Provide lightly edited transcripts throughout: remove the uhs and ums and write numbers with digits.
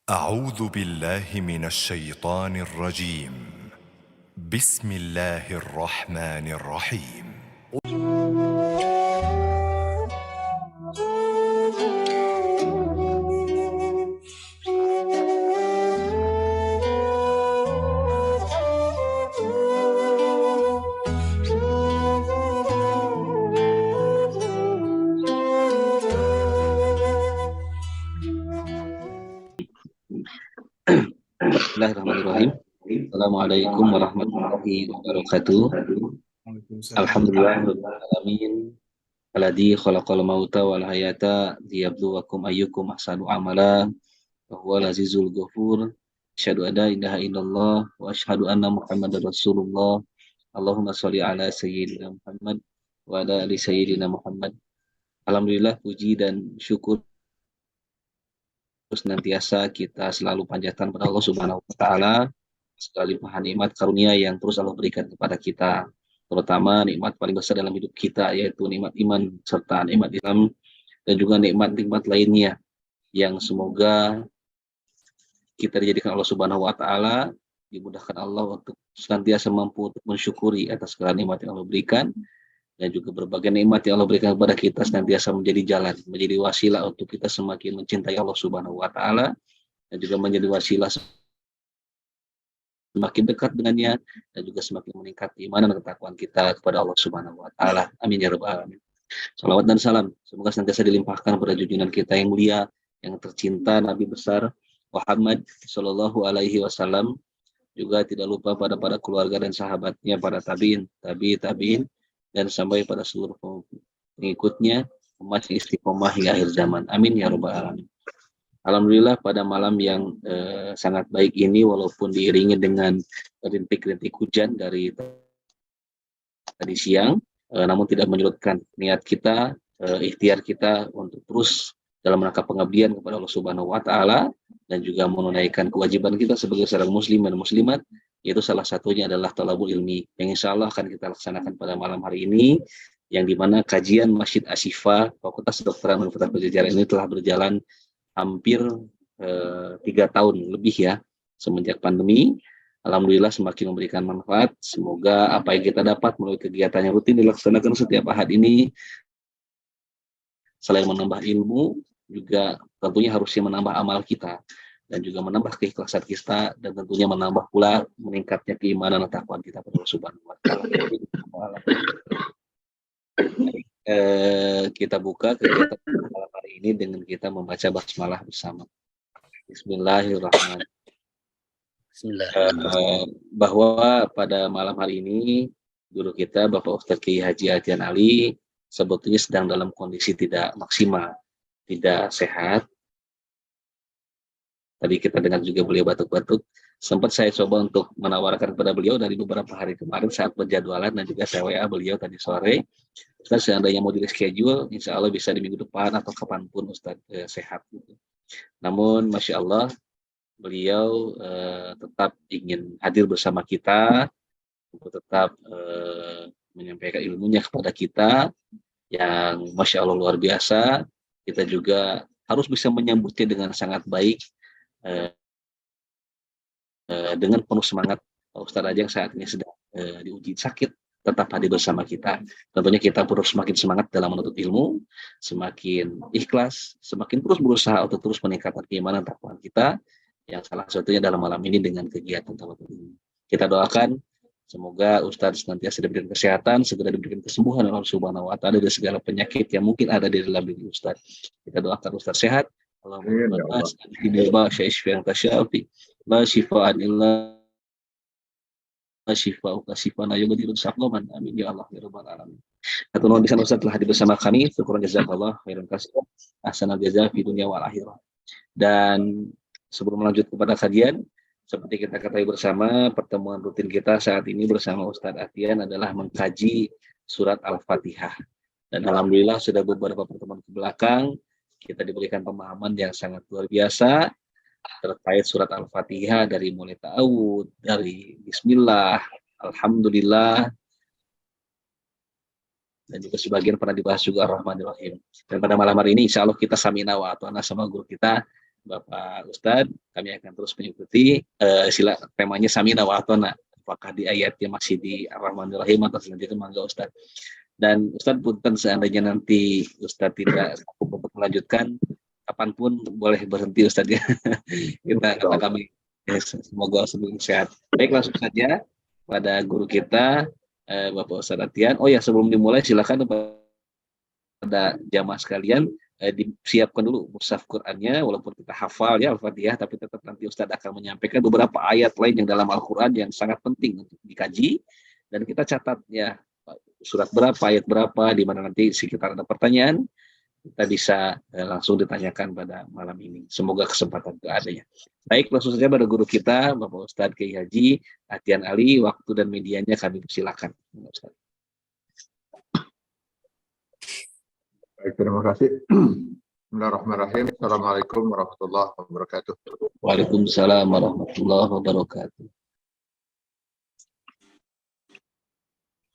أعوذ بالله من الشيطان الرجيم. بسم الله الرحمن الرحيم. Bismillahirrahmanirrahim. Assalamualaikum warahmatullahi wabarakatuh. Alhamdulillahirabbil alamin. Alladzi khalaqal mauta wal hayata liyabluwakum ayyukum ahsanu amala wa huwal azizul ghafur. Asyhadu an la ilaha illallah wa asyhadu anna Muhammadar Rasulullah. Allahumma shalli ala sayyidina Muhammad wa ala ali sayyidina Muhammad. Alhamdulillah, puji dan syukur senantiasa kita selalu panjatkan kepada Allah Subhanahu wa taala segala limpahan nikmat karunia yang terus Allah berikan kepada kita, terutama nikmat paling besar dalam hidup kita yaitu nikmat iman serta nikmat Islam dan juga nikmat-nikmat lainnya yang semoga kita dijadikan Allah Subhanahu wa taala, dimudahkan Allah untuk senantiasa mampu untuk mensyukuri atas segala nikmat yang Allah berikan, dan juga berbagai nikmat yang Allah berikan kepada kita senantiasa menjadi jalan, menjadi wasilah untuk kita semakin mencintai Allah Subhanahu wa taala, dan juga menjadi wasilah semakin dekat dengannya, dan juga semakin meningkat keimanan dan ketakwaan kita kepada Allah Subhanahu wa taala. Amin ya rabbal alamin. Salawat dan salam semoga senantiasa dilimpahkan pada junjungan kita yang mulia, yang tercinta, Nabi besar Muhammad sallallahu alaihi wasallam, juga tidak lupa pada keluarga dan sahabatnya, para tabi'in, dan sampai pada seluruh pengikutnya umat istiqomah hingga akhir zaman. Amin ya rabbal alamin. Alhamdulillah, pada malam yang sangat baik ini, walaupun diiringi dengan rintik-rintik hujan dari tadi siang, namun tidak menyurutkan niat kita, ikhtiar kita untuk terus dalam rangka pengabdian kepada Allah Subhanahu wa taala, dan juga menunaikan kewajiban kita sebagai seorang muslim dan muslimat, yaitu salah satunya adalah talabul ilmi, yang insya Allah akan kita laksanakan pada malam hari ini, yang dimana kajian Masjid Asy-Syifa Fakultas Kedokteran Universitas Padjadjaran ini telah berjalan hampir 3 tahun lebih ya, semenjak pandemi. Alhamdulillah semakin memberikan manfaat. Semoga apa yang kita dapat melalui kegiatan yang rutin dilaksanakan setiap ahad ini, selain menambah ilmu, juga tentunya harusnya menambah amal kita, dan juga menambah keikhlasan kita, dan tentunya menambah pula meningkatnya keimanan dan takwaan kita kepada Allah Subhanahu wa taala. Kita buka kegiatan malam hari ini dengan kita membaca basmalah bersama. Bismillahirrahmanirrahim. Bahwa pada malam hari ini guru kita Bapak Ustadz Kiai Haji Atian Ali sebetulnya sedang dalam kondisi tidak maksimal, tidak sehat. Tadi kita dengar juga beliau batuk-batuk. Sempat saya coba untuk menawarkan kepada beliau dari beberapa hari kemarin saat penjadwalan, dan juga saya WA beliau tadi sore. Ustaz, seandainya mau di-reschedule, insya Allah bisa di minggu depan atau kapanpun Ustaz sehat. Gitu. Namun Masya Allah, beliau tetap ingin hadir bersama kita, untuk tetap menyampaikan ilmunya kepada kita, yang Masya Allah luar biasa. Kita juga harus bisa menyambutnya dengan sangat baik, dengan penuh semangat. Pak Ustadz aja yang saat ini sedang diuji sakit, tetap hadir bersama kita. Tentunya kita harus semakin semangat dalam menuntut ilmu, semakin ikhlas, semakin terus berusaha untuk terus meningkatkan keimanan takwaan kita, yang salah satunya dalam malam ini dengan kegiatan talabul ilmi. Kita doakan semoga Ustadz senantiasa diberikan kesehatan, segera diberikan kesembuhan oleh Allah Subhanahu wa taala dari segala penyakit yang mungkin ada di dalam diri Ustadz. Kita doakan Ustadz sehat. Allahumma la syifaan illa syifauka syifaan yughadiru saqaman. Amin ya Allah ya rabbal alamin. Atau nuhun pisan Ustaz telah hadir bersama kami. Syukuran jazakallah khairan katsira. Ahsanal jazaa fi dunya wal akhirah. Dan sebelum melanjut kepada kajian, seperti kita ketahui bersama, pertemuan rutin kita saat ini bersama Ustadz Atian adalah mengkaji surat Al-Fatihah. Dan alhamdulillah sudah beberapa pertemuan ke belakang kita diberikan pemahaman yang sangat luar biasa terkait surat Al-Fatihah, dari mulai ta'awud, dari bismillah, alhamdulillah, dan juga sebagian pernah dibahas juga Ar-Rahmanir Rahim. Dan pada malam hari ini insya Allah kita samina wa ata'na sama guru kita Bapak Ustadz, kami akan terus mengikuti temanya Samina wa Atona. Apakah di ayatnya masih di Ar-Rahmanir Rahim atau selanjutnya, mangga Ustadz. Dan Ustadz punten seandainya nanti Ustadz tidak sanggup untuk melanjutkan, kapanpun boleh berhenti Ustadz ya. Kata kami, semoga selalu sehat. Baik, langsung saja pada guru kita, Bapak Ustadz Atian. Oh ya, sebelum dimulai silakan pada jamaah sekalian disiapkan dulu mushaf Qur'annya, walaupun kita hafal ya Al-Fatihah, tapi tetap nanti Ustadz akan menyampaikan beberapa ayat lain yang dalam Al-Quran yang sangat penting untuk dikaji, dan kita catat ya surat berapa, ayat berapa, di mana nanti sekitar ada pertanyaan, kita bisa langsung ditanyakan pada malam ini. Semoga kesempatan itu adanya. Baik, langsung saja pada guru kita, Bapak Ustadz Kiai Haji Atian Ali. Waktu dan medianya kami persilakan. Ustadz. Baik, terima kasih. Bismillahirrahmanirrahim. Assalamualaikum warahmatullahi wabarakatuh. Waalaikumsalam warahmatullahi wabarakatuh.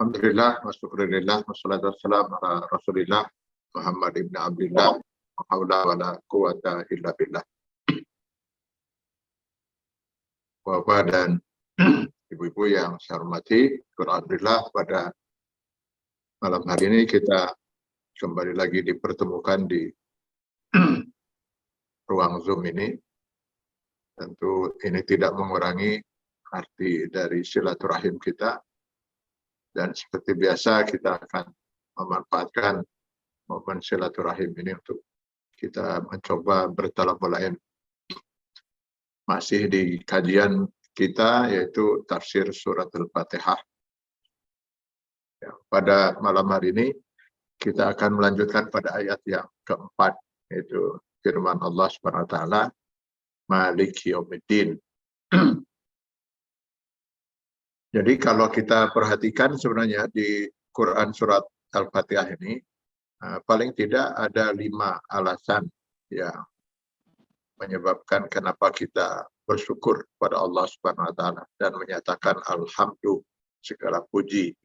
Alhamdulillah, wasyukurillah, wassalatu wassalamu ala Rasulillah Muhammad ibn Abdillah, wa haula wa la quwata illa billah. Bapak dan ibu-ibu yang saya hormati, alhamdulillah pada malam hari ini kita kembali lagi dipertemukan di ruang Zoom ini. Tentu ini tidak mengurangi arti dari silaturahim kita. Dan seperti biasa kita akan memanfaatkan momen silaturahim ini untuk kita mencoba bertalabul ilm. Masih di kajian kita yaitu tafsir surat Al-Fatihah. Ya, pada malam hari ini kita akan melanjutkan pada ayat yang keempat, yaitu firman Allah Subhanahu wa taala, Maliki Yaumiddin. Jadi kalau kita perhatikan sebenarnya di Quran surat Al-Fatihah ini paling tidak ada 5 alasan yang menyebabkan kenapa kita bersyukur pada Allah Subhanahu wa taala dan menyatakan alhamdulillah, segala puji.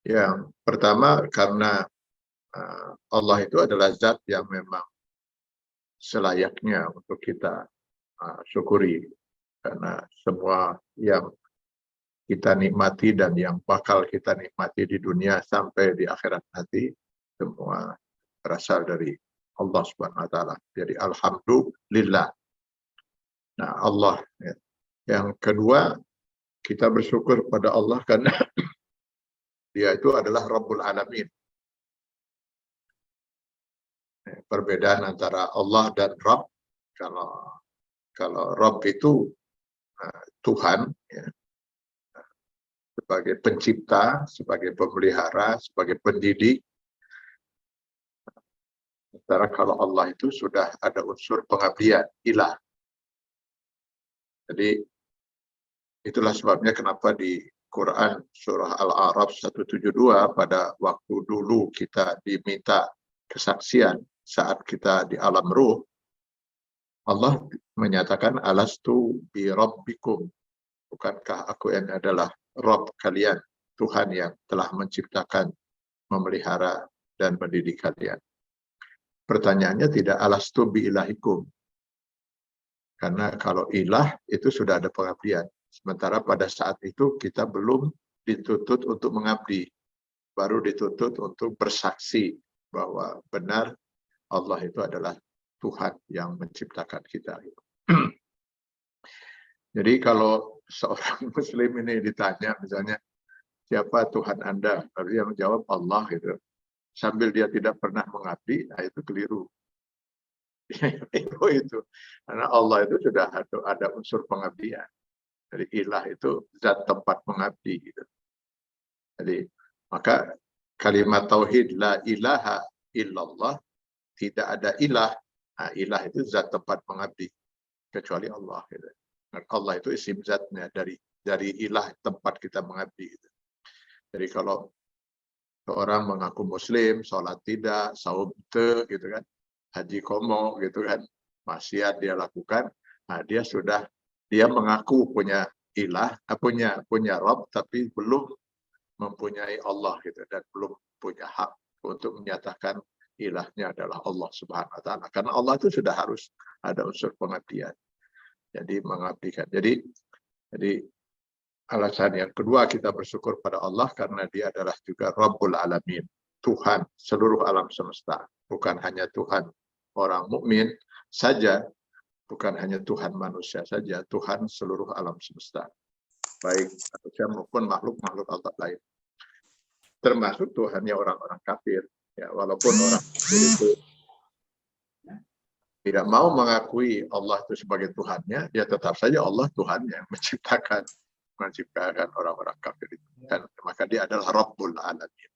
Yang pertama, karena Allah itu adalah zat yang memang selayaknya untuk kita syukuri, karena semua yang kita nikmati dan yang bakal kita nikmati di dunia sampai di akhirat nanti semua berasal dari Allah Subhanahu wa taala. Jadi alhamdulillah. Nah, Allah ya. Yang kedua, kita bersyukur pada Allah karena Dia itu adalah Rabbul Alamin. Perbedaan antara Allah dan Rabb, kalau Rabb itu Tuhan ya, sebagai pencipta, sebagai pemelihara, sebagai pendidik. Sementara kalau Allah itu sudah ada unsur pengabdian, ilah. Jadi itulah sebabnya kenapa di Quran surah Al-A'raf 172 pada waktu dulu kita diminta kesaksian saat kita di alam ruh, Allah menyatakan alastu bi rabbikum, bukankah aku yang adalah Rabb kalian, Tuhan yang telah menciptakan, memelihara, dan mendidik kalian. Pertanyaannya tidak alastu bi ilahikum. Karena kalau ilah itu sudah ada pengabdian. Sementara pada saat itu kita belum dituntut untuk mengabdi. Baru dituntut untuk bersaksi bahwa benar Allah itu adalah Tuhan yang menciptakan kita. Jadi kalau seorang muslim ini ditanya misalnya, siapa Tuhan Anda? Lalu dia menjawab Allah gitu. Sambil dia tidak pernah mengabdi, nah itu keliru. itu. Karena Allah itu sudah ada unsur pengabdian. Jadi ilah itu zat tempat mengabdi gitu. Jadi maka kalimat tauhid la ilaha illallah, tidak ada ilah. Nah, ilah itu zat tempat mengabdi kecuali Allah gitu. Allah itu isim zatnya dari ilah tempat kita mengabdi gitu. Jadi kalau seorang mengaku muslim, sholat tidak, saum te gitu kan, haji komo gitu kan, maksiat dia lakukan, nah dia mengaku punya ilah, punya Rabb, tapi belum mempunyai Allah gitu, dan belum punya hak untuk menyatakan ilahnya adalah Allah Subhanahu wa taala. Karena Allah itu sudah harus ada unsur pengabdian. Jadi mengabdikan. Jadi alasan yang kedua kita bersyukur pada Allah karena Dia adalah juga Rabbul Alamin, Tuhan seluruh alam semesta, bukan hanya Tuhan orang mukmin saja, bukan hanya Tuhan manusia saja, Tuhan seluruh alam semesta, baik manusia maupun makhluk-makhluk Allah lain. Termasuk Tuhannya orang-orang kafir. Ya, walaupun orang kafir itu tidak mau mengakui Allah itu sebagai Tuhannya, dia tetap saja Allah Tuhan yang menciptakan orang-orang kafir itu. Dan maka dia adalah Rabbul Alamin.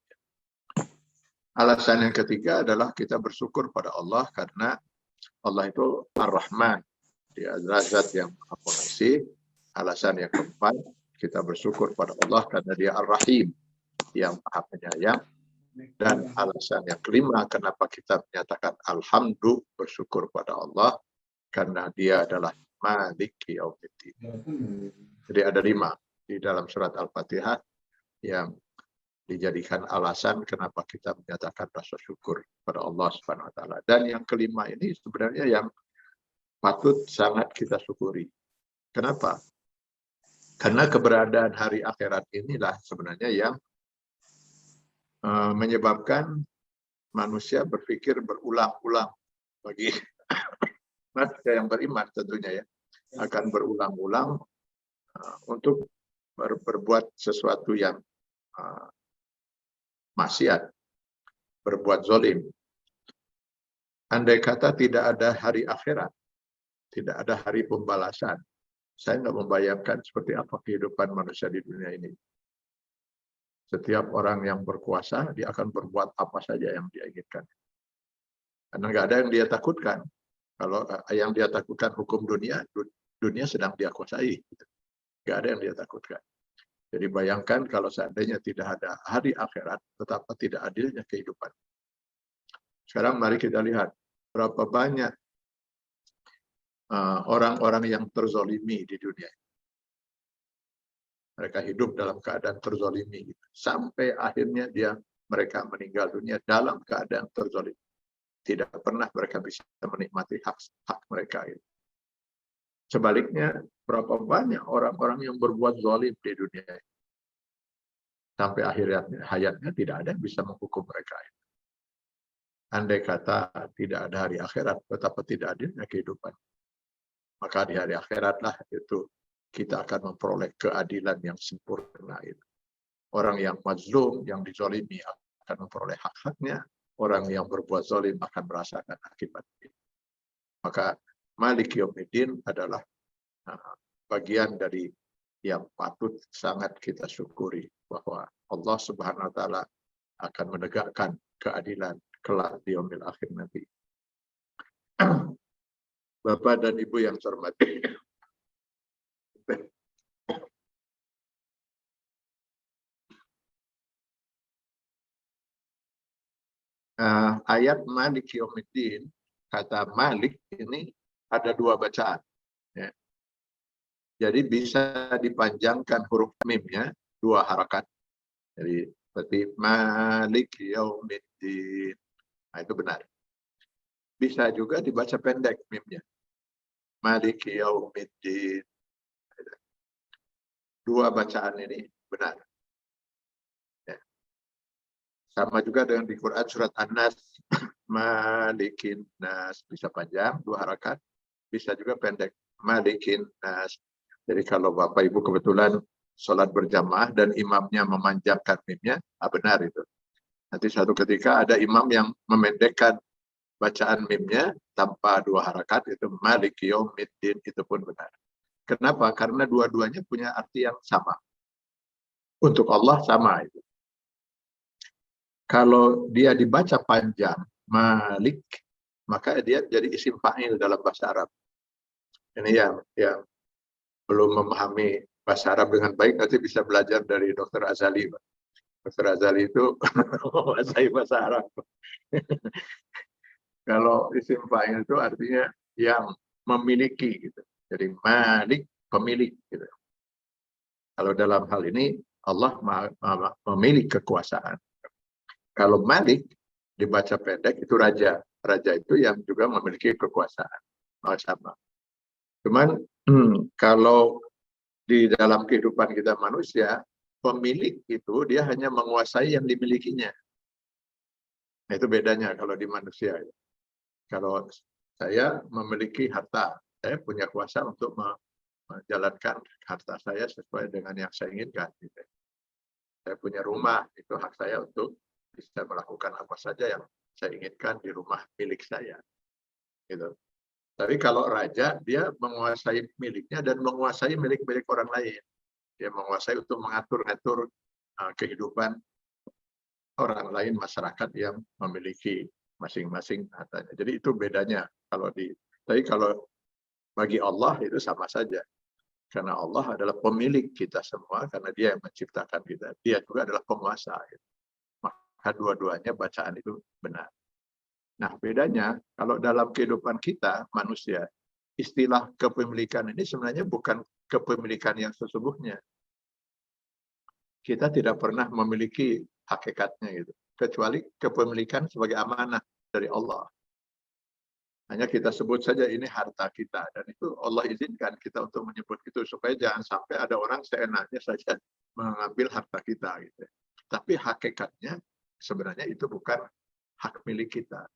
Alasan yang ketiga adalah kita bersyukur pada Allah karena Allah itu Ar-Rahman. Dia adalah zat yang Maha Pengasih. Alasan yang keempat, kita bersyukur pada Allah karena Dia Ar-Rahim, yang Maha Penyayang. Dan alasan yang kelima, kenapa kita menyatakan Alhamdulillah, bersyukur pada Allah, karena Dia adalah Malik Yaumiddin. Jadi ada 5 di dalam surat Al-Fatihah yang dijadikan alasan kenapa kita menyatakan rasa syukur pada Allah Subhanahu wa taala. Dan yang kelima ini sebenarnya yang patut sangat kita syukuri. Kenapa? Karena keberadaan hari akhirat inilah sebenarnya yang menyebabkan manusia berpikir berulang-ulang bagi manusia yang beriman tentunya ya, akan berulang-ulang untuk berbuat sesuatu yang maksiat, berbuat zalim. Andai kata tidak ada hari akhirat, tidak ada hari pembalasan, saya nggak membayangkan seperti apa kehidupan manusia di dunia ini. Setiap orang yang berkuasa, dia akan berbuat apa saja yang dia inginkan. Karena nggak ada yang dia takutkan. Kalau yang dia takutkan hukum dunia, dunia sedang dia kuasai. Nggak ada yang dia takutkan. Jadi bayangkan kalau seandainya tidak ada hari akhirat, betapa tidak adilnya kehidupan. Sekarang mari kita lihat berapa banyak orang-orang yang terzolimi di dunia. Mereka hidup dalam keadaan terzolimi. Sampai akhirnya mereka meninggal dunia dalam keadaan terzolimi. Tidak pernah mereka bisa menikmati hak mereka. Sebaliknya, berapa banyak orang-orang yang berbuat zalim di dunia. Sampai akhirnya hayatnya tidak ada yang bisa menghukum mereka. Andai kata tidak ada hari akhirat, betapa tidak adilnya kehidupan. Maka di hari akhiratlah itu kita akan memperoleh keadilan yang sempurna itu. Orang yang mazlum, yang dizalimi akan memperoleh hak-haknya. Orang yang berbuat zalim akan merasakan akibatnya. Maka Malik Yaumiddin adalah bagian dari yang patut sangat kita syukuri, bahwa Allah Subhanahu wa taala akan menegakkan keadilan kelak di yaumil akhir nanti. Bapak dan Ibu yang saya hormati, ayat Malik Yaumiddin, kata Malik ini ada 2 bacaan. Ya. Jadi bisa dipanjangkan huruf mimnya 2 harakat. Jadi seperti Malik Yaumiddin. Nah, itu benar. Bisa juga dibaca pendek mimnya. Malik Yaumiddin. 2 bacaan ini benar. Ya. Sama juga dengan di Quran surat An-Nas. Malikin Nas. Bisa panjang 2 harakat. Bisa juga pendek. Malikin Nas. Jadi kalau Bapak Ibu kebetulan sholat berjamaah dan imamnya memanjangkan mimnya, benar itu. Nanti suatu ketika ada imam yang memendekkan bacaan mimnya tanpa 2 harakat, itu Malik Yaumiddin, itu pun benar. Kenapa? Karena dua-duanya punya arti yang sama. Untuk Allah sama itu. Kalau dia dibaca panjang, Malik, maka dia jadi isim fa'il dalam bahasa Arab. Ini yang belum memahami bahasa Arab dengan baik, nanti bisa belajar dari Dr. Azali. Dr. Azali itu menguasai bahasa Arab. Kalau isim fa'il itu artinya yang memiliki, gitu. Jadi Malik, pemilik. Gitu. Kalau dalam hal ini Allah memiliki kekuasaan. Kalau Malik dibaca pendek itu raja. Raja itu yang juga memiliki kekuasaan. Sama. Cuman kalau di dalam kehidupan kita manusia, pemilik itu dia hanya menguasai yang dimilikinya. Nah, itu bedanya kalau di manusia. Kalau saya memiliki harta, saya punya kuasa untuk menjalankan harta saya sesuai dengan yang saya inginkan. Gitu. Saya punya rumah, itu hak saya untuk bisa melakukan apa saja yang saya inginkan di rumah milik saya. Gitu. Tapi kalau raja, dia menguasai miliknya dan menguasai milik-milik orang lain. Dia menguasai untuk mengatur-ngatur kehidupan orang lain, masyarakat yang memiliki masing-masing hartanya. Jadi itu bedanya. Tapi kalau bagi Allah itu sama saja. Karena Allah adalah pemilik kita semua, karena dia yang menciptakan kita. Dia juga adalah penguasa. Maka dua-duanya bacaan itu benar. Nah, bedanya kalau dalam kehidupan kita, manusia, istilah kepemilikan ini sebenarnya bukan kepemilikan yang sesungguhnya. Kita tidak pernah memiliki hakikatnya gitu, kecuali kepemilikan sebagai amanah dari Allah. Hanya kita sebut saja ini harta kita, dan itu Allah izinkan kita untuk menyebut itu supaya jangan sampai ada orang seenaknya saja mengambil harta kita gitu. Tapi hakikatnya sebenarnya itu bukan hak milik kita.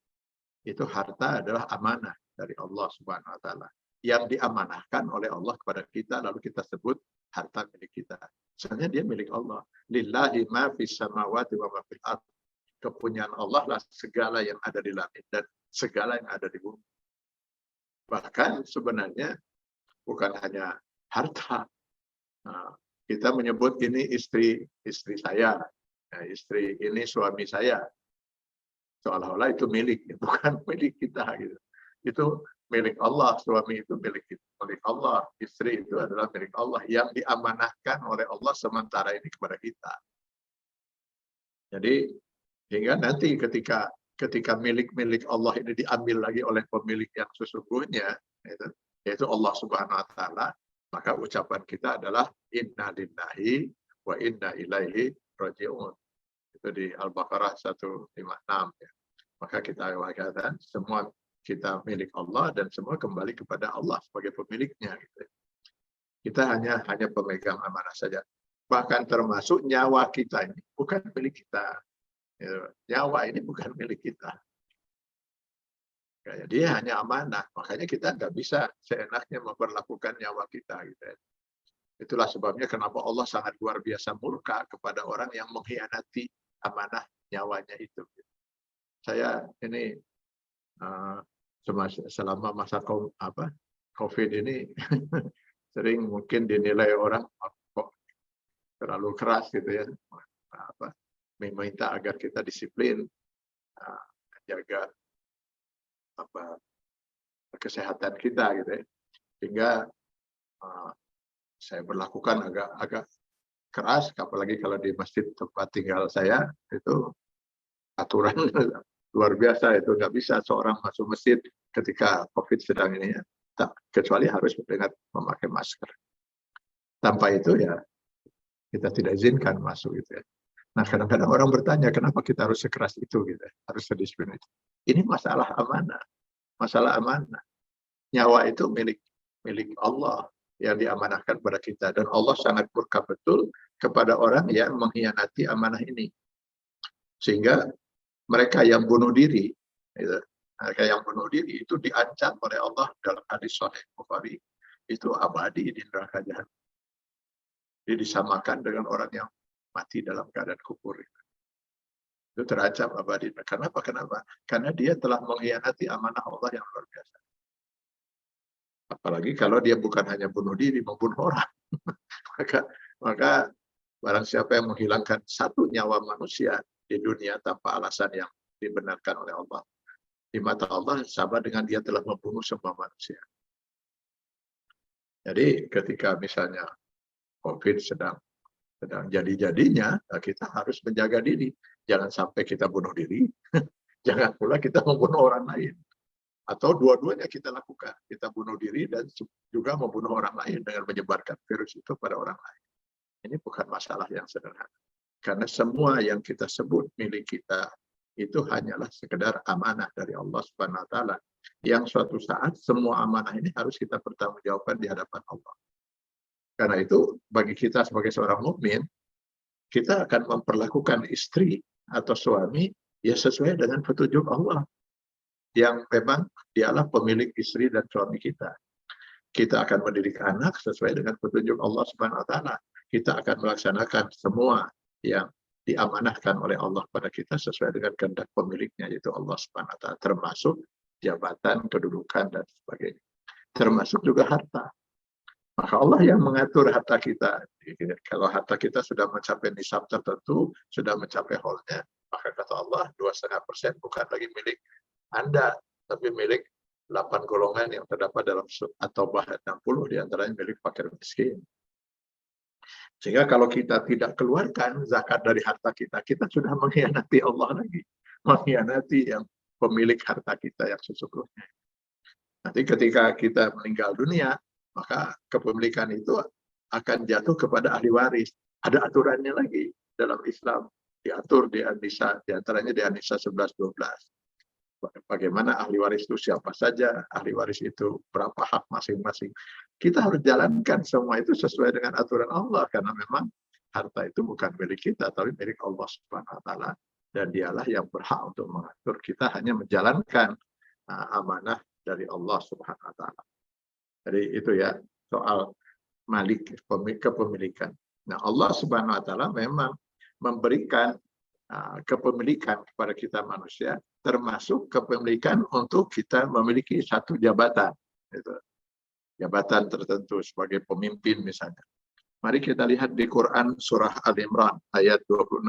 Itu harta adalah amanah dari Allah Subhanahu wa taala yang diamanahkan oleh Allah kepada kita, lalu kita sebut harta milik kita. Sebenarnya dia milik Allah. Lillahi ma fis samawati wa ma fil ardh. Kepunyaan Allah lah segala yang ada di langit dan segala yang ada di bumi. Bahkan sebenarnya bukan hanya harta. Nah, kita menyebut ini istri saya, istri ini suami saya. Seolah-olah itu milik, bukan milik kita gitu. Itu milik Allah, suami itu milik Allah, istri itu adalah milik Allah yang diamanahkan oleh Allah sementara ini kepada kita. Jadi hingga nanti ketika milik-milik Allah ini diambil lagi oleh pemilik yang sesungguhnya, yaitu Allah Subhanahu wa taala, maka ucapan kita adalah inna lillahi wa inna ilaihi raji'un. Itu di Al-Baqarah 156 ya. Maka kita katakan semua kita milik Allah dan semua kembali kepada Allah sebagai pemiliknya gitu. Kita hanya pemegang amanah saja. Bahkan termasuk nyawa kita ini bukan milik kita. Nyawa ini bukan milik kita. Dia hanya amanah. Makanya kita nggak bisa seenaknya memperlakukan nyawa kita gitu. Itulah sebabnya kenapa Allah sangat luar biasa murka kepada orang yang mengkhianati amanah nyawanya itu. Saya ini selama masa COVID ini sering mungkin dinilai orang kok terlalu keras gitu ya, meminta agar kita disiplin, jaga kesehatan kita gitu ya, sehingga saya berlakukan agak keras, apalagi kalau di masjid tempat tinggal saya itu aturan luar biasa, itu nggak bisa seorang masuk masjid ketika COVID sedang ini ya, kecuali harus dengan memakai masker. Tanpa itu ya kita tidak izinkan masuk gitu ya. Nah kadang-kadang orang bertanya kenapa kita harus sekeras itu gitu, harus sedisiplin itu. Ini masalah amanah, masalah amanah. Nyawa itu milik Allah yang diamanahkan kepada kita, dan Allah sangat murka betul kepada orang yang mengkhianati amanah ini. Sehingga mereka yang bunuh diri, itu diancam oleh Allah dalam hadis Sahih Bukhari, itu abadi di neraka jahanam. Dia disamakan dengan orang yang mati dalam keadaan kufur. Itu terancam abadi. Kenapa? Karena dia telah mengkhianati amanah Allah yang luar biasa. Apalagi kalau dia bukan hanya bunuh diri, membunuh orang. maka barang siapa yang menghilangkan satu nyawa manusia di dunia tanpa alasan yang dibenarkan oleh Allah, di mata Allah sama dengan dia telah membunuh semua manusia. Jadi ketika misalnya COVID sedang jadi-jadinya, kita harus menjaga diri. Jangan sampai kita bunuh diri, jangan pula kita membunuh orang lain. Atau dua-duanya kita lakukan. Kita bunuh diri dan juga membunuh orang lain dengan menyebarkan virus itu pada orang lain. Ini bukan masalah yang sederhana. Karena semua yang kita sebut milik kita, itu hanyalah sekedar amanah dari Allah Subhanahu wa taala yang suatu saat semua amanah ini harus kita pertanggungjawabkan di hadapan Allah. Karena itu bagi kita sebagai seorang mukmin, kita akan memperlakukan istri atau suami ya sesuai dengan petunjuk Allah yang memang dialah pemilik istri dan suami kita. Kita akan mendidik anak sesuai dengan petunjuk Allah Subhanahu wa taala. Kita akan melaksanakan semua yang diamanahkan oleh Allah pada kita sesuai dengan kehendak pemiliknya, yaitu Allah Subhanahu wa taala, termasuk jabatan, kedudukan dan sebagainya. Termasuk juga harta. Maka Allah yang mengatur harta kita. Kalau harta kita sudah mencapai nisab tertentu, sudah mencapai haulnya, maka kata Allah 2,5% bukan lagi milik Anda, tapi milik 8 golongan yang terdapat dalam At-Taubah 60, diantaranya milik fakir miskin. Sehingga kalau kita tidak keluarkan zakat dari harta kita, kita sudah mengkhianati Allah lagi. Mengkhianati yang pemilik harta kita yang sesungguhnya. Nanti ketika kita meninggal dunia, maka kepemilikan itu akan jatuh kepada ahli waris. Ada aturannya lagi dalam Islam. Diatur di An-Nisa, diantaranya di An-Nisa 11-12. Bagaimana ahli waris itu siapa saja, ahli waris itu berapa hak masing-masing. Kita harus jalankan semua itu sesuai dengan aturan Allah, karena memang harta itu bukan milik kita, tapi milik Allah Subhanahu wa taala, dan dialah yang berhak untuk mengatur. Kita hanya menjalankan amanah dari Allah Subhanahu wa taala. Jadi itu ya soal malik, kepemilikan. Nah, Allah Subhanahu wa taala memang memberikan kepemilikan kepada kita manusia, termasuk kepemilikan untuk kita memiliki satu jabatan, gitu. Jabatan tertentu sebagai pemimpin misalnya. Mari kita lihat di Quran surah Al-Imran ayat 26.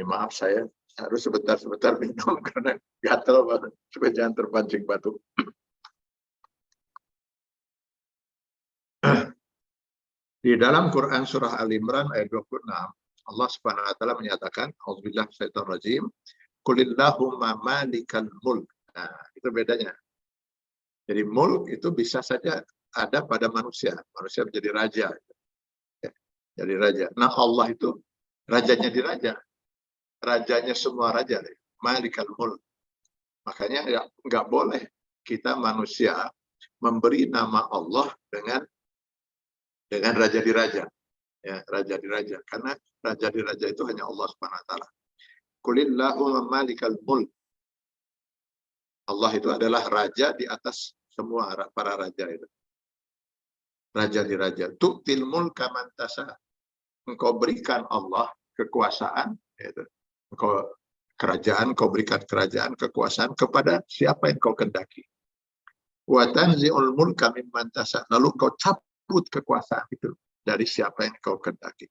Maaf, saya harus sebentar minum karena gatal banget supaya jangan terpancing batuk. Di dalam Quran surah Al-Imran ayat 26, Allah Subhanahu wa taala menyatakan, auzubillahi minasyaitonir rajim, qulillahumma malikal mulk. Nah, itu bedanya. Jadi mulk itu bisa saja ada pada manusia. Manusia menjadi raja. Ya, jadi raja. Nah, Allah itu rajanya di raja. Rajanya semua raja. Malikal mulk. Makanya ya nggak boleh kita manusia memberi nama Allah dengan raja di raja, ya, raja di raja, karena raja di raja itu hanya Allah Subhanahu wa taala. Qulillahumma malikal mulk. Allah itu adalah raja di atas semua para raja itu. Raja di raja. Tu'til mulka man tasha. Engkau berikan Allah kekuasaan, yaitu engkau kerajaan, kau berikan kerajaan, kekuasaan kepada siapa yang kau kehendaki. Wa tanzi'ul mulka mimman tasha. Lalu kau cabut kekuasaan itu dari siapa yang kau kehendaki.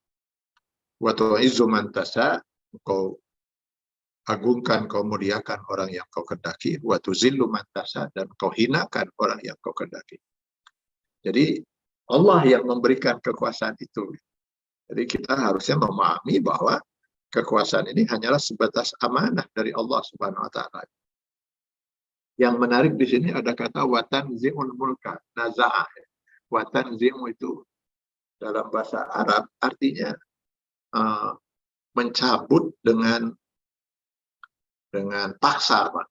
Wa tu'izzu man tasha, kau agungkan, kau muliakan orang yang kau kehendaki. Wa tuzillu man tasha, dan kau hinakan orang yang kau kehendaki. Jadi Allah yang memberikan kekuasaan itu. Jadi kita harusnya memahami bahwa kekuasaan ini hanyalah sebatas amanah dari Allah Subhanahu wa taala. Yang menarik di sini ada kata watan zi'ul mulka, naza'ah. Watan zi'u itu dalam bahasa Arab artinya mencabut dengan paksa, Pak.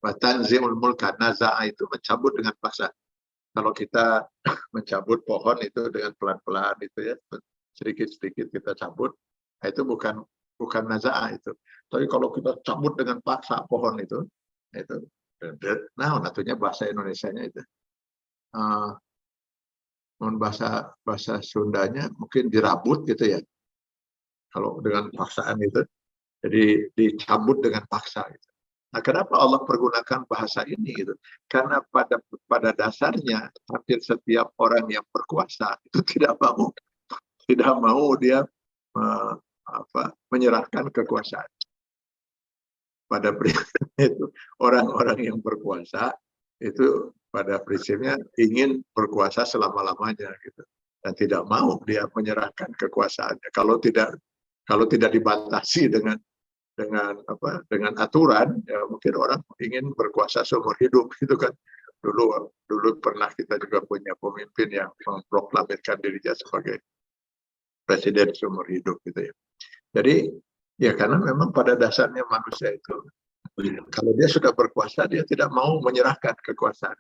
Watan zi'ul mulka, naza'ah itu mencabut dengan paksa. Kalau kita mencabut pohon itu dengan pelan-pelan itu ya, sedikit-sedikit kita cabut, itu bukan naza'ah itu. Tapi kalau kita cabut dengan paksa pohon itu nah, natunya bahasa Indonesianya itu. Bahasa Sundanya mungkin dirabut gitu ya. Kalau dengan paksaan itu, jadi dicabut dengan paksa gitu. Nah, kenapa Allah pergunakan bahasa ini gitu? Karena pada dasarnya hampir setiap orang yang berkuasa itu tidak mau dia menyerahkan kekuasaan. Pada prinsipnya itu orang-orang yang berkuasa itu pada prinsipnya ingin berkuasa selama-lamanya gitu, dan tidak mau dia menyerahkan kekuasaannya kalau tidak dibatasi dengan aturan, ya mungkin orang ingin berkuasa seumur hidup gitu kan. Dulu pernah kita juga punya pemimpin yang memproklamirkan dirinya sebagai presiden seumur hidup gitu ya. Jadi Ya karena memang pada dasarnya manusia itu, kalau dia sudah berkuasa, dia tidak mau menyerahkan kekuasaan.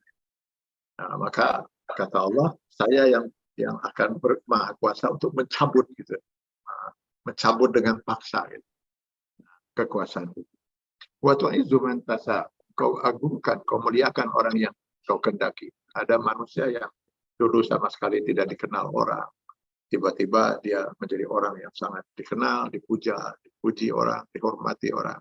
Nah, maka kata Allah, saya yang akan bermaha kuasa untuk mencabut gitu, mencabut dengan paksa gitu, kekuasaan itu. Wa tu'izzu man tasha, kau agungkan, kau muliakan orang yang kau kendaki. Ada manusia yang dulu sama sekali tidak dikenal orang, tiba-tiba dia menjadi orang yang sangat dikenal, dipuja, dipuji orang, dihormati orang.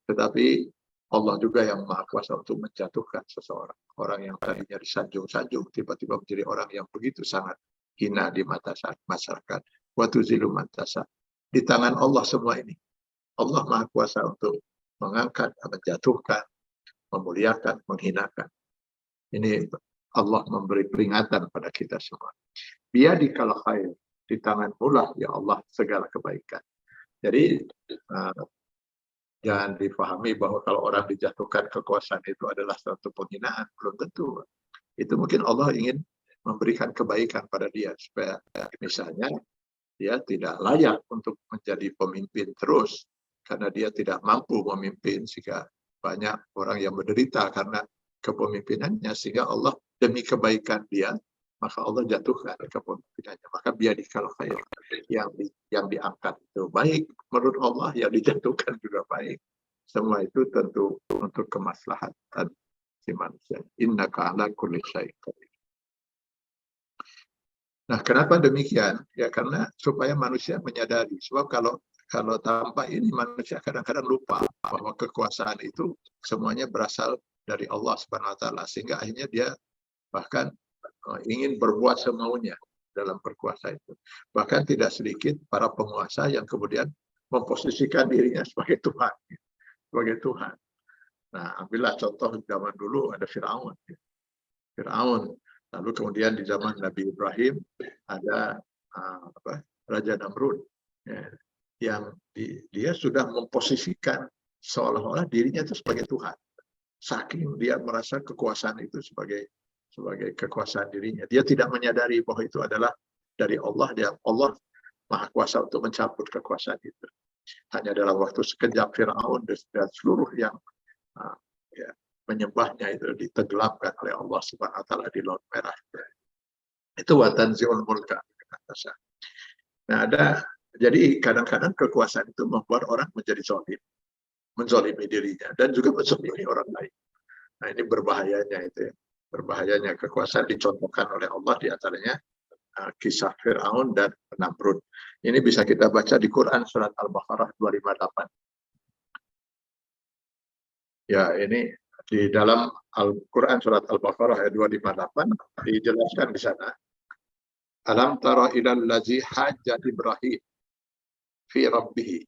Tetapi Allah juga yang maha kuasa untuk menjatuhkan seseorang. Orang yang tadinya disanjung-sanjung, tiba-tiba menjadi orang yang begitu sangat hina di mata masyarakat. Wa tuzilu man tasha. Di tangan Allah semua ini. Allah maha kuasa untuk mengangkat, menjatuhkan, memuliakan, menghinakan. Ini Allah memberi peringatan pada kita semua. Biyadikal khair, di tangan mula ya Allah segala kebaikan. Jadi jangan difahami bahwa kalau orang dijatuhkan kekuasaan itu adalah suatu penghinaan, belum tentu. Itu mungkin Allah ingin memberikan kebaikan pada dia supaya misalnya dia tidak layak untuk menjadi pemimpin terus karena dia tidak mampu memimpin, sehingga banyak orang yang menderita karena kepemimpinannya, sehingga Allah demi kebaikan dia maka Allah jatuhkan kepemimpinannya. Maka biadikal khair, yang diangkat itu baik menurut Allah, yang dijatuhkan juga baik. Semua itu tentu untuk kemaslahatan si manusia. Innaka ala kulli syai'in qadir. Nah, kenapa demikian? Ya karena supaya manusia menyadari. Sebab kalau tanpa ini manusia kadang-kadang lupa bahwa kekuasaan itu semuanya berasal dari Allah Subhanahu wa taala, sehingga akhirnya dia bahkan ingin berbuat semaunya dalam berkuasa itu. Bahkan tidak sedikit para penguasa yang kemudian memposisikan dirinya sebagai Tuhan. Sebagai Tuhan. Nah, ambillah contoh zaman dulu ada Firaun. Lalu kemudian di zaman Nabi Ibrahim ada Raja Namrud, ya, yang dia sudah memposisikan seolah-olah dirinya itu sebagai Tuhan. Saking dia merasa kekuasaan itu sebagai kekuasaan dirinya. Dia tidak menyadari bahwa itu adalah dari Allah. Allah maha kuasa untuk mencabut kekuasaan itu. Hanya dalam waktu sekejap Firaun dan seluruh yang menyembahnya itu ditenggelamkan oleh Allah Subhanahu wa taala di Laut Merah. Itu watanziul mulka. Nah, jadi kadang-kadang kekuasaan itu membuat orang menjadi zalim, menzalimi dirinya dan juga menzalimi orang lain. Nah, ini berbahayanya itu ya. Berbahayanya kekuasaan dicontohkan oleh Allah, di antaranya kisah Fir'aun dan Namrud. Ini bisa kita baca di Quran surat Al-Baqarah 258. Ya, ini di dalam Al-Quran surat Al-Baqarah ayat 258 dijelaskan di sana. Alam tara ilal ladzi hajja Ibrahim fi rabbih.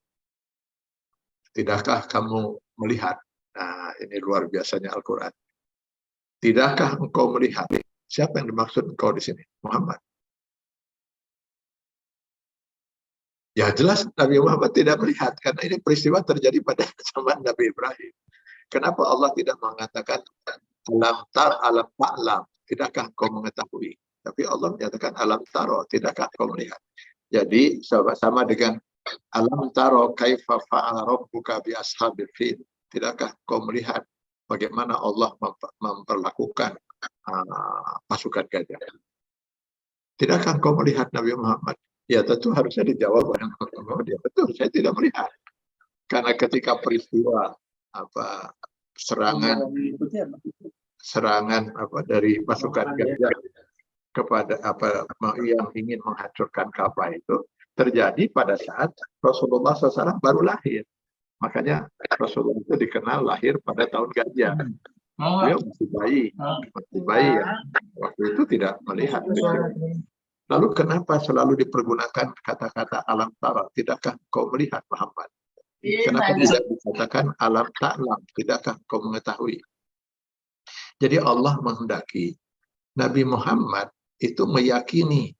Tidakkah kamu melihat? Nah, ini luar biasanya Al-Quran. Tidakkah engkau melihat? Siapa yang dimaksud engkau di sini? Muhammad. Ya jelas Nabi Muhammad tidak melihat, karena ini peristiwa terjadi pada zaman Nabi Ibrahim. Kenapa Allah tidak mengatakan alam ta'lam, tidakkah engkau mengetahui? Tapi Allah menyatakan alam taro, tidakkah engkau melihat? Jadi sama dengan alam taro kaifa fa'ala rabbuka bi ashabil fil. Tidakkah engkau melihat bagaimana Allah memperlakukan pasukan gajah? Tidakkah engkau melihat Nabi Muhammad? Ya tentu harusnya dijawab oleh Muhammad. Ya betul, saya tidak melihat. Karena ketika peristiwa serangan dari pasukan gajah kepada yang ingin menghancurkan Ka'bah itu terjadi pada saat Rasulullah SAW baru lahir. Makanya Rasulullah itu dikenal lahir pada tahun gajah. Beliau masih bayi ya. Waktu itu tidak melihat. Lalu kenapa selalu dipergunakan kata-kata alam tara? Tidakkah kau melihat Muhammad? Kenapa tidak dikatakan alam ta'lam? Tidakkah kau mengetahui? Jadi Allah menghendaki Nabi Muhammad itu meyakini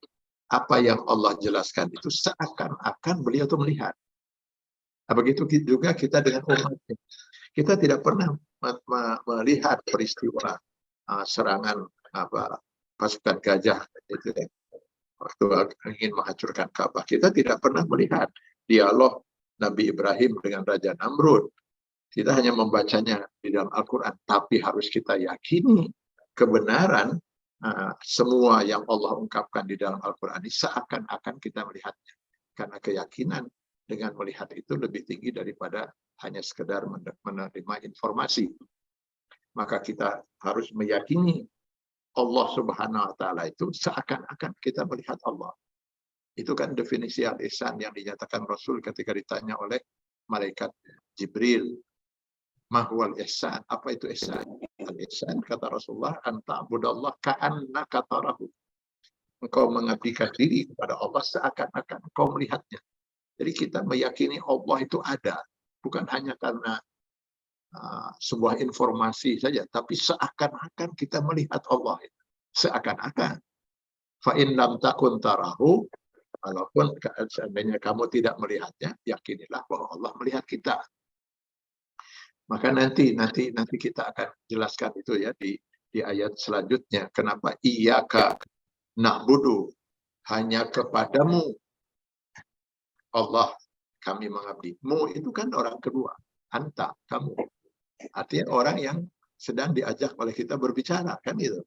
apa yang Allah jelaskan itu seakan-akan beliau itu melihat. Nah, begitu juga kita dengan umatnya. Kita tidak pernah melihat peristiwa serangan pasukan gajah itu ya. Waktu ingin menghancurkan Ka'bah, kita tidak pernah melihat dialog Nabi Ibrahim dengan Raja Namrud. Kita hanya membacanya di dalam Al-Quran, tapi harus kita yakini kebenaran semua yang Allah ungkapkan di dalam Al-Quran ini seakan-akan kita melihatnya. Karena keyakinan dengan melihat itu lebih tinggi daripada hanya sekedar menerima informasi. Maka kita harus meyakini Allah Subhanahu wa Ta'ala itu seakan-akan kita melihat Allah. Itu kan definisi al-ihsan yang dinyatakan Rasul ketika ditanya oleh malaikat Jibril. Mahwal ihsan, apa itu ihsan? Al-ihsan kata Rasulullah, anta abudallah ka'annaka tarahu. Engkau mengabdikan diri kepada Allah seakan-akan engkau melihatnya. Jadi kita meyakini Allah itu ada, bukan hanya karena sebuah informasi saja, tapi seakan-akan kita melihat Allah. Seakan-akan. Fa in lam takun tarahu, walaupun seandainya kamu tidak melihatnya, yakinilah bahwa Allah melihat kita. Maka nanti kita akan jelaskan itu ya di ayat selanjutnya. Kenapa iyyaka na'budu, hanya kepadamu Allah kami mengabdi. Mu itu kan orang kedua, anta, kamu. Artinya orang yang sedang diajak oleh kita berbicara, kan itu.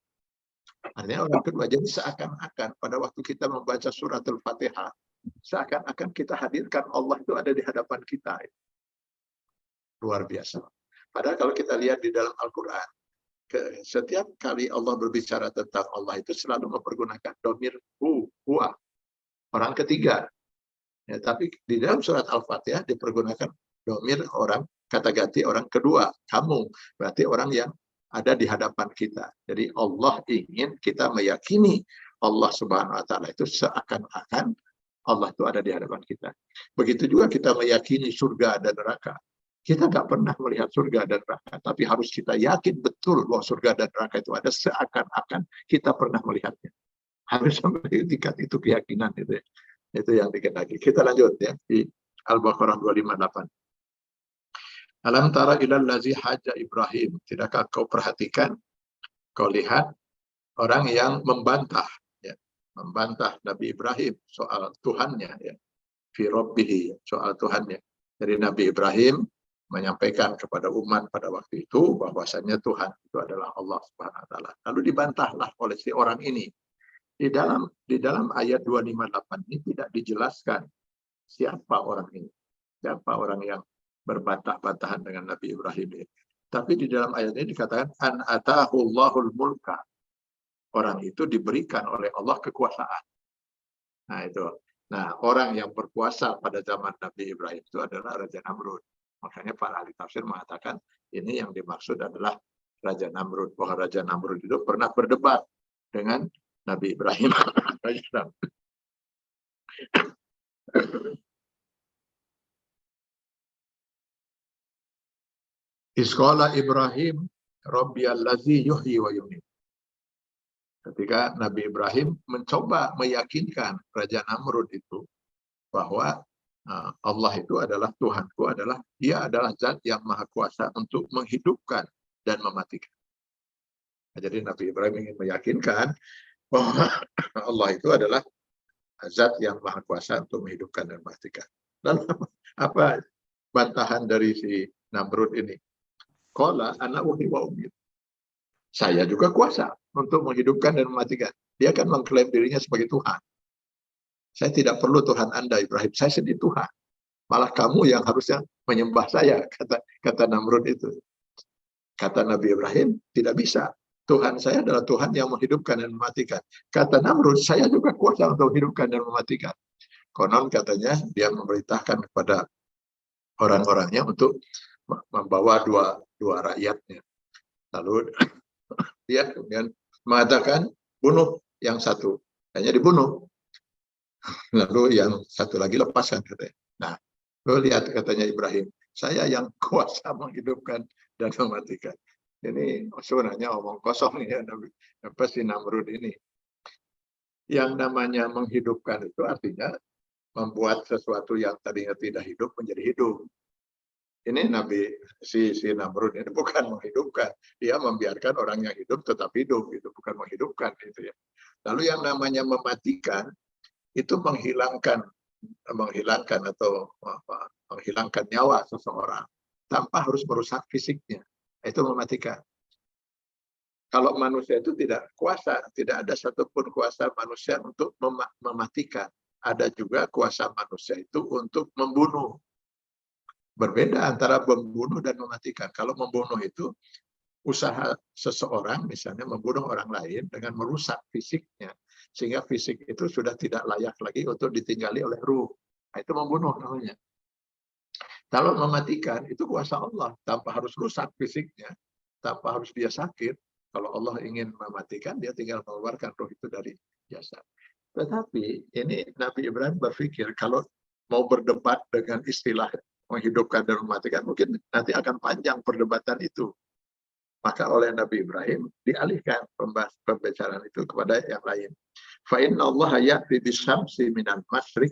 Artinya orang kedua. Jadi seakan-akan pada waktu kita membaca surat Al-Fatihah, seakan-akan kita hadirkan Allah itu ada di hadapan kita. Luar biasa. Padahal kalau kita lihat di dalam Al-Quran, setiap kali Allah berbicara tentang Allah itu selalu mempergunakan domir huwa, orang ketiga. Ya, tapi di dalam surat Al-Fatihah dipergunakan domir orang, kata ganti orang kedua, kamu. Berarti orang yang ada di hadapan kita. Jadi Allah ingin kita meyakini Allah Subhanahu wa Ta'ala itu seakan-akan Allah itu ada di hadapan kita. Begitu juga kita meyakini surga dan neraka. Kita nggak pernah melihat surga dan neraka, tapi harus kita yakin betul bahwa surga dan neraka itu ada seakan-akan kita pernah melihatnya. Harus sampai tingkat itu keyakinan itu ya. Itu yang dikehendaki. Kita lanjut ya di Al-Baqarah 258. Alam tara ilal lazi haja Ibrahim. Tidakkah kau perhatikan, kau lihat orang yang membantah ya, membantah Nabi Ibrahim soal Tuhannya ya. Fi rabbihi, soal Tuhannya. Jadi Nabi Ibrahim menyampaikan kepada umat pada waktu itu bahwasanya Tuhan itu adalah Allah Subhanahu wa Ta'ala. Lalu dibantahlah oleh si orang ini. Di dalam ayat 258 ini tidak dijelaskan siapa orang ini. Siapa orang yang berbantah-bantahan dengan Nabi Ibrahim ini. Tapi di dalam ayat ini dikatakan an atahullahul mulka. Orang itu diberikan oleh Allah kekuasaan. Nah itu. Nah, orang yang berkuasa pada zaman Nabi Ibrahim itu adalah Raja Namrud. Makanya para ahli tafsir mengatakan ini yang dimaksud adalah Raja Namrud. Bahwa Raja Namrud itu pernah berdebat dengan Nabi Ibrahim. Isqala Ibrahim Rabbiyallazi yuhyi wa yumiit. Ketika Nabi Ibrahim mencoba meyakinkan Raja Namrud itu bahwa Allah itu adalah Tuhanku, Dia adalah zat yang maha kuasa untuk menghidupkan dan mematikan. Nah, jadi Nabi Ibrahim ingin meyakinkan bahwa Allah itu adalah zat yang maha kuasa untuk menghidupkan dan mematikan. Lalu apa bantahan dari si Namrud ini? Qala ana uhyi wa umiit. Saya juga kuasa untuk menghidupkan dan mematikan. Dia kan mengklaim dirinya sebagai Tuhan. Saya tidak perlu Tuhan Anda Ibrahim, saya sendiri Tuhan. Malah kamu yang harusnya menyembah saya, kata Namrud itu. Kata Nabi Ibrahim, tidak bisa. Tuhan saya adalah Tuhan yang menghidupkan dan mematikan. Kata Namrud, saya juga kuasa untuk menghidupkan dan mematikan. Konon katanya dia memerintahkan kepada orang-orangnya untuk membawa dua rakyatnya. Lalu dia kemudian mengatakan, bunuh yang satu. Hanya dibunuh. Lalu yang satu lagi lepaskan katanya. Nah, lo lihat katanya Ibrahim, saya yang kuasa menghidupkan dan mematikan. Ini sebenarnya omong kosong ya, si Namrud ini. Yang namanya menghidupkan itu artinya membuat sesuatu yang tadinya tidak hidup menjadi hidup. Ini si Namrud ini bukan menghidupkan, dia membiarkan orang yang hidup tetap hidup, itu bukan menghidupkan gitu ya. Lalu yang namanya mematikan itu menghilangkan menghilangkan atau menghilangkan nyawa seseorang tanpa harus merusak fisiknya. Itu mematikan. Kalau manusia itu tidak kuasa, tidak ada satupun kuasa manusia untuk mematikan. Ada juga kuasa manusia itu untuk membunuh. Berbeda antara membunuh dan mematikan. Kalau membunuh itu usaha seseorang misalnya membunuh orang lain dengan merusak fisiknya. Sehingga fisik itu sudah tidak layak lagi untuk ditinggali oleh ruh. Nah, itu membunuh namanya. Kalau mematikan itu kuasa Allah tanpa harus rusak fisiknya, tanpa harus dia sakit. Kalau Allah ingin mematikan, dia tinggal mengeluarkan roh itu dari jasad. Tetapi ini Nabi Ibrahim berpikir kalau mau berdebat dengan istilah menghidupkan dan mematikan, mungkin nanti akan panjang perdebatan itu. Maka oleh Nabi Ibrahim dialihkan pembicaraan itu kepada yang lain. Fa inna Allah ya'ti bisyamsi minal masyriq.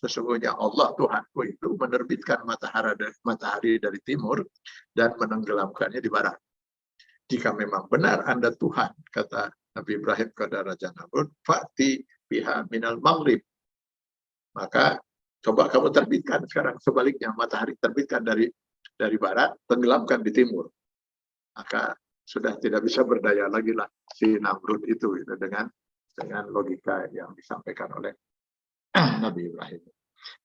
Sesungguhnya Allah Tuhanku itu menerbitkan matahari dari timur dan menenggelamkannya di barat. Jika memang benar Anda Tuhan, kata Nabi Ibrahim kepada Raja Namrud, fa'ti biha minal maghrib. Maka coba kamu terbitkan sekarang sebaliknya, matahari terbitkan dari barat, tenggelamkan di timur. Maka sudah tidak bisa berdaya lagi lah si Namrud itu gitu, dengan logika yang disampaikan oleh Nabi Ibrahim.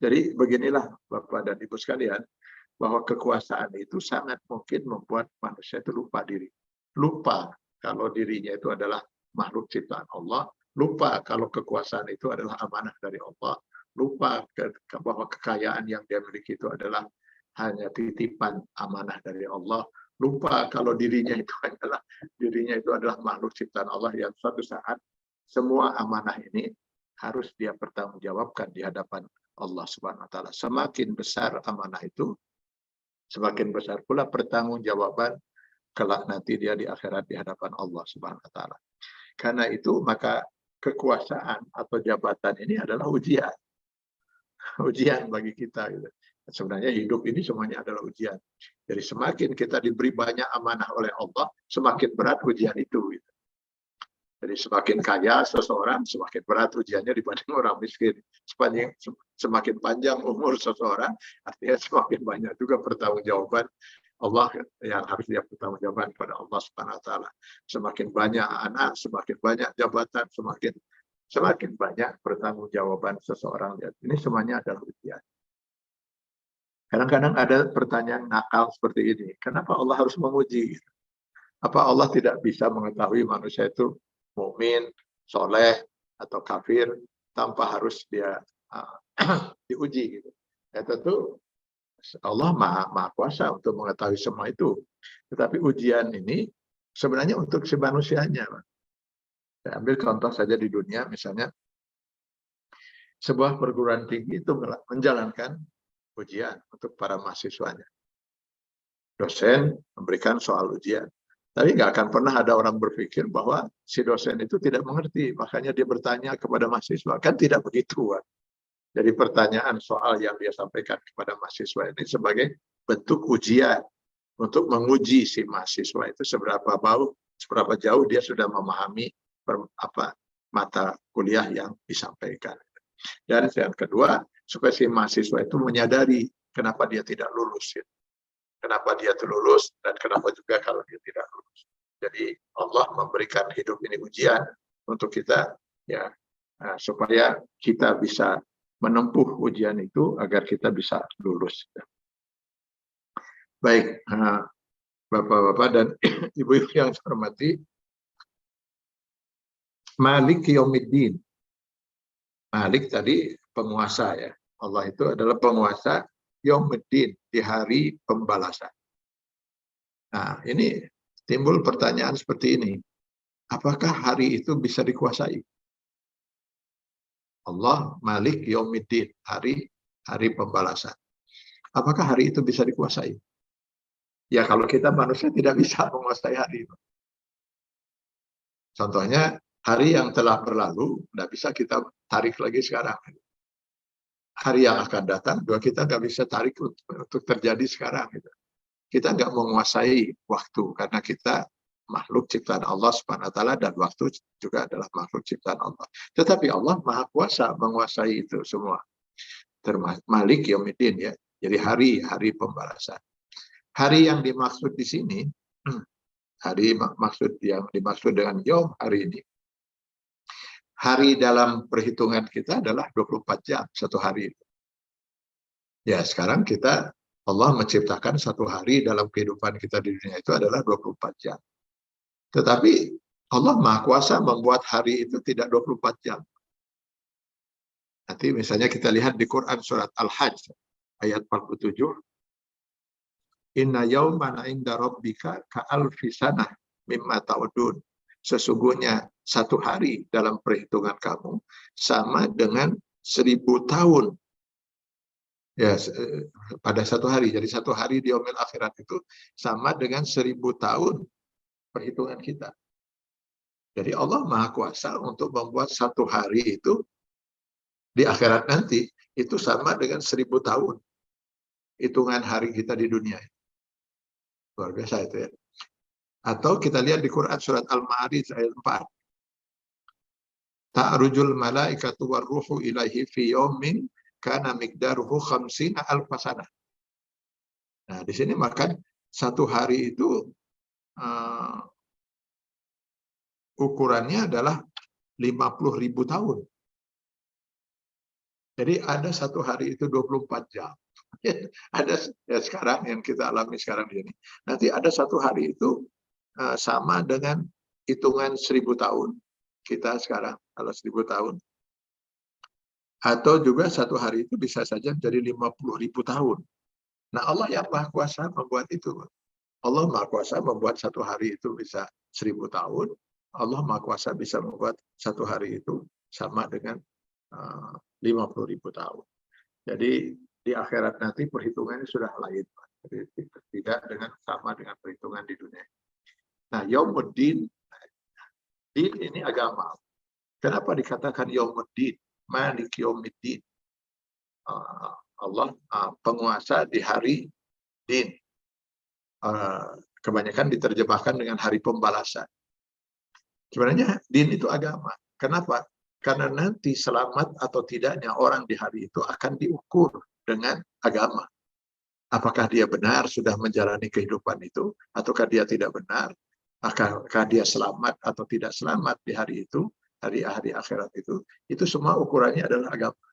Jadi beginilah Bapak dan Ibu sekalian, bahwa kekuasaan itu sangat mungkin membuat manusia itu lupa diri. Lupa kalau dirinya itu adalah makhluk ciptaan Allah. Lupa kalau kekuasaan itu adalah amanah dari Allah. Lupa bahwa kekayaan yang dia miliki itu adalah hanya titipan amanah dari Allah. Lupa kalau dirinya itu adalah makhluk ciptaan Allah yang suatu saat semua amanah ini harus dia pertanggungjawabkan di hadapan Allah Subhanahu wa taala. Semakin besar amanah itu, semakin besar pula pertanggungjawaban kelak nanti dia di akhirat di hadapan Allah Subhanahu wa taala. Karena itu maka kekuasaan atau jabatan ini adalah ujian. Ujian bagi kita gitu. Sebenarnya hidup ini semuanya adalah ujian. Jadi semakin kita diberi banyak amanah oleh Allah, semakin berat ujian itu gitu. Jadi semakin kaya seseorang, semakin berat ujiannya dibanding orang miskin. Semakin panjang umur seseorang, artinya semakin banyak juga pertanggungjawaban Allah yang harus dia pertanggungjawaban kepada Allah Subhanahu wa taala. Semakin banyak anak, semakin banyak jabatan, semakin banyak pertanggungjawaban seseorang. Ini semuanya adalah ujian. Kadang-kadang ada pertanyaan nakal seperti ini. Kenapa Allah harus menguji? Apa Allah tidak bisa mengetahui manusia itu mukmin, soleh, atau kafir tanpa harus dia diuji gitu? Ya tentu Allah maha kuasa untuk mengetahui semua itu. Tetapi ujian ini sebenarnya untuk si manusianya. Saya ambil contoh saja di dunia, misalnya sebuah perguruan tinggi itu menjalankan ujian untuk para mahasiswanya. Dosen memberikan soal ujian. Tapi nggak akan pernah ada orang berpikir bahwa si dosen itu tidak mengerti, makanya dia bertanya kepada mahasiswa. Kan tidak begitu, Pak. Jadi pertanyaan soal yang dia sampaikan kepada mahasiswa ini sebagai bentuk ujian untuk menguji si mahasiswa itu seberapa jauh dia sudah memahami mata kuliah yang disampaikan. Dan yang kedua, supaya si mahasiswa itu menyadari kenapa dia tidak lulus. Kenapa dia lulus dan kenapa juga kalau dia tidak lulus. Jadi Allah memberikan hidup ini ujian untuk kita, ya, supaya kita bisa menempuh ujian itu agar kita bisa lulus. Baik, Bapak-bapak dan Ibu-ibu yang saya hormati, Malik Yaumiddin. Malik tadi penguasa, ya. Allah itu adalah penguasa Yaumiddin, di hari pembalasan. Nah, ini timbul pertanyaan seperti ini. Apakah hari itu bisa dikuasai? Allah Malik Yaumiddin, hari pembalasan. Apakah hari itu bisa dikuasai? Ya, kalau kita manusia tidak bisa menguasai hari itu. Contohnya, hari yang telah berlalu, tidak bisa kita tarik lagi sekarang. Hari yang akan datang, kita nggak bisa tarik untuk terjadi sekarang. Kita nggak menguasai waktu, karena kita makhluk ciptaan Allah Subhanahu wa taala, dan waktu juga adalah makhluk ciptaan Allah. Tetapi Allah Maha Kuasa menguasai itu semua. Termasuk Malik Yaumiddin ya. Jadi hari pembalasan. Hari yang dimaksud di sini, yang dimaksud dengan Yom hari ini. Hari dalam perhitungan kita adalah 24 jam satu hari. Ya, sekarang Allah menciptakan satu hari dalam kehidupan kita di dunia itu adalah 24 jam. Tetapi Allah Maha Kuasa membuat hari itu tidak 24 jam. Nanti misalnya kita lihat di Quran surat Al-Hajj ayat 47. Inna yawman inda rabbika ka'alfi sanah mimma ta'udun. Sesungguhnya satu hari dalam perhitungan kamu sama dengan 1000 tahun. Ya, pada satu hari. Jadi satu hari di yaumil akhirat itu sama dengan 1000 tahun perhitungan kita. Jadi Allah Maha Kuasa untuk membuat satu hari itu di akhirat nanti itu sama dengan 1000 tahun hitungan hari kita di dunia. Luar biasa itu ya. Atau kita lihat di Quran surat Al-Ma'arij ayat 4. Ta'rujul malaikatu warruhu ilaihi fi yaumin kana miqdaruhu 50 alfasanah. Nah, di sini maka satu hari itu ukurannya adalah 50.000 tahun. Jadi ada satu hari itu 24 jam. Ada ya sekarang yang kita alami sekarang di sini. Nanti ada satu hari itu sama dengan hitungan 1000 tahun. Kita sekarang kalau 1000 tahun. Atau juga satu hari itu bisa saja menjadi 50.000 tahun. Nah, Allah yang Maha Kuasa membuat itu. Allah Maha Kuasa membuat satu hari itu bisa 1000 tahun. Allah Maha Kuasa bisa membuat satu hari itu sama dengan 50.000 tahun. Jadi di akhirat nanti perhitungannya sudah lain. Jadi, tidak sama dengan perhitungan di dunia. Nah, Yaumuddin, din ini agama. Kenapa dikatakan Yaumuddin? Malik Yaumiddin. Allah penguasa di hari din. Kebanyakan diterjemahkan dengan hari pembalasan. Sebenarnya din itu agama. Kenapa? Karena nanti selamat atau tidaknya orang di hari itu akan diukur dengan agama. Apakah dia benar sudah menjalani kehidupan itu, ataukah dia tidak benar? Apakah dia selamat atau tidak selamat di hari itu, hari akhirat itu semua ukurannya adalah agama.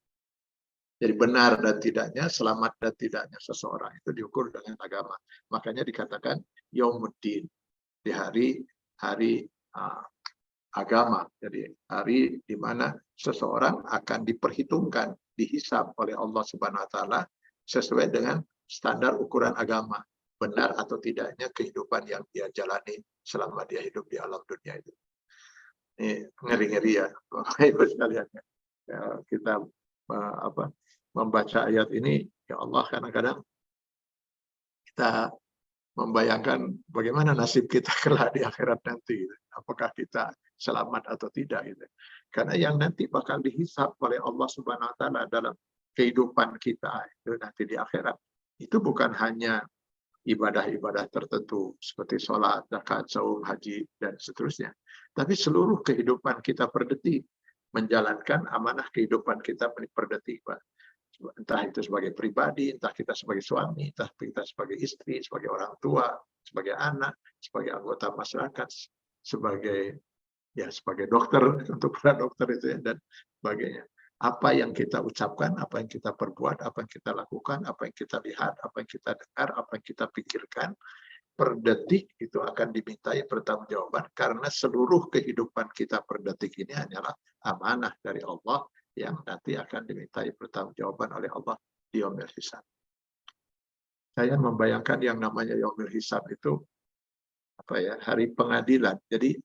Jadi benar dan tidaknya, selamat dan tidaknya seseorang itu diukur dengan agama. Makanya dikatakan Yaumuddin, di hari agama. Jadi hari di mana seseorang akan diperhitungkan, dihisab oleh Allah Subhanahu wa taala sesuai dengan standar ukuran agama, benar atau tidaknya kehidupan yang dia jalani selama dia hidup di alam dunia itu. Ini ngeri-ngeri ya, Ibu sekalian. Ya, kita membaca ayat ini, ya Allah, kadang-kadang kita membayangkan bagaimana nasib kita kelak di akhirat nanti. Apakah kita selamat atau tidak. Karena yang nanti bakal dihisab oleh Allah Subhanahu wa taala dalam kehidupan kita itu nanti di akhirat, itu bukan hanya ibadah-ibadah tertentu seperti sholat, zakat, saum, haji, dan seterusnya. Tapi seluruh kehidupan kita per detik, menjalankan amanah kehidupan kita per detik, Pak. Entah itu sebagai pribadi, entah kita sebagai suami, entah kita sebagai istri, sebagai orang tua, sebagai anak, sebagai anggota masyarakat, sebagai dokter, untuk para dokter itu ya, dan sebagainya. Apa yang kita ucapkan, apa yang kita perbuat, apa yang kita lakukan, apa yang kita lihat, apa yang kita dengar, apa yang kita pikirkan, per detik itu akan dimintai pertanggungjawaban, karena seluruh kehidupan kita per detik ini hanyalah amanah dari Allah yang nanti akan dimintai pertanggungjawaban oleh Allah di yaumil hisab. Saya membayangkan yang namanya yaumil hisab itu hari pengadilan. Jadi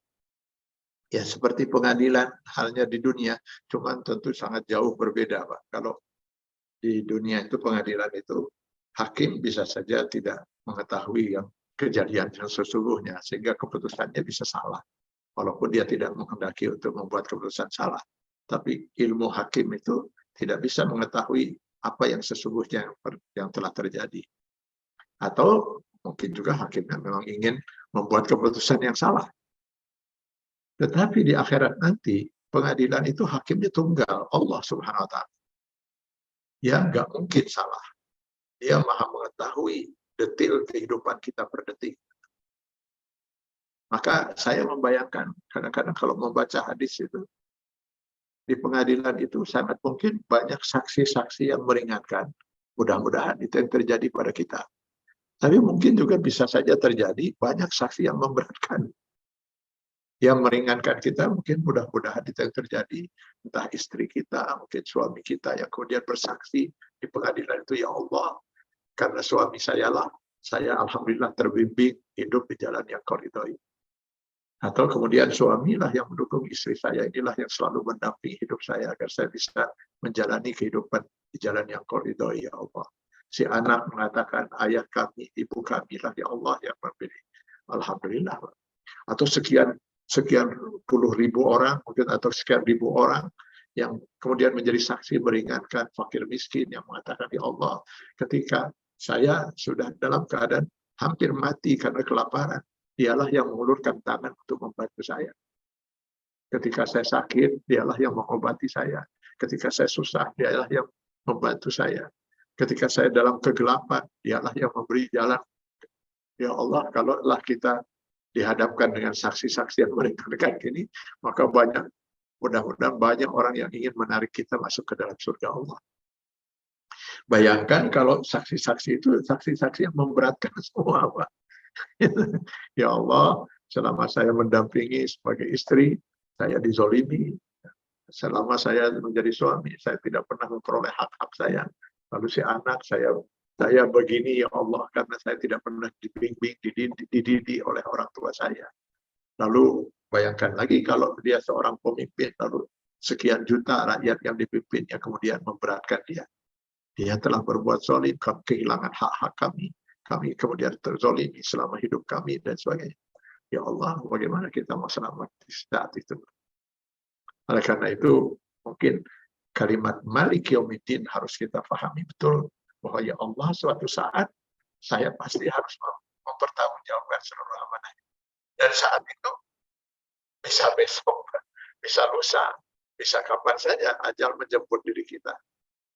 ya seperti pengadilan halnya di dunia, cuman tentu sangat jauh berbeda, Pak. Kalau di dunia itu pengadilan itu hakim bisa saja tidak mengetahui yang kejadian yang sesungguhnya, sehingga keputusannya bisa salah. Walaupun dia tidak menghendaki untuk membuat keputusan salah. Tapi ilmu hakim itu tidak bisa mengetahui apa yang sesungguhnya yang telah terjadi. Atau mungkin juga hakimnya memang ingin membuat keputusan yang salah. Tetapi di akhirat nanti, pengadilan itu hakimnya tunggal, Allah Subhanahu wa taala. Dia nggak mungkin salah. Dia maha mengetahui detail kehidupan kita per detik. Maka saya membayangkan, kadang-kadang kalau membaca hadis itu, di pengadilan itu sangat mungkin banyak saksi-saksi yang meringankan. Mudah-mudahan itu yang terjadi pada kita. Tapi mungkin juga bisa saja terjadi banyak saksi yang memberatkan. Yang meringankan kita mungkin mudah-mudahan itu yang terjadi. Entah istri kita, mungkin suami kita yang kemudian bersaksi di pengadilan itu, ya Allah, karena suami saya lah, saya alhamdulillah terbimbing hidup di jalan yang kau ridhoi. Atau kemudian suamilah yang mendukung istri saya, inilah yang selalu mendampingi hidup saya agar saya bisa menjalani kehidupan di jalan yang kau ridhoi, ya Allah. Si anak mengatakan, ayah kami, ibu kami lah ya Allah yang memilih. Alhamdulillah. Atau sekian puluh ribu orang, mungkin atau sekian ribu orang yang kemudian menjadi saksi meringankan fakir miskin yang mengatakan, ya Allah, ketika saya sudah dalam keadaan hampir mati karena kelaparan, dialah yang mengulurkan tangan untuk membantu saya. Ketika saya sakit, dialah yang mengobati saya. Ketika saya susah, dialah yang membantu saya. Ketika saya dalam kegelapan, dialah yang memberi jalan. Ya Allah, kalaulah kita dihadapkan dengan saksi-saksi yang meringankan ini, maka mudah-mudahan banyak orang yang ingin menarik kita masuk ke dalam surga Allah. Bayangkan kalau saksi-saksi itu saksi-saksi yang memberatkan semua, Pak. Ya Allah, selama saya mendampingi sebagai istri, saya dizolimi. Selama saya menjadi suami, saya tidak pernah memperoleh hak-hak saya. Lalu si anak, saya begini, ya Allah, karena saya tidak pernah dibimbing, dididik oleh orang tua saya. Lalu bayangkan lagi kalau dia seorang pemimpin, lalu sekian juta rakyat yang dipimpinnya kemudian memberatkan dia. Dia telah berbuat zalim, kehilangan hak-hak kami. Kami kemudian terzolimi selama hidup kami dan sebagainya. Ya Allah, bagaimana kita mau selamat di saat itu? Oleh karena itu, mungkin kalimat Malik Yaumiddin harus kita pahami betul bahwa ya Allah, suatu saat saya pasti harus mempertanggungjawabkan seluruh amanah. Dan saat itu bisa besok, bisa lusa, bisa kapan saja ajal menjemput diri kita.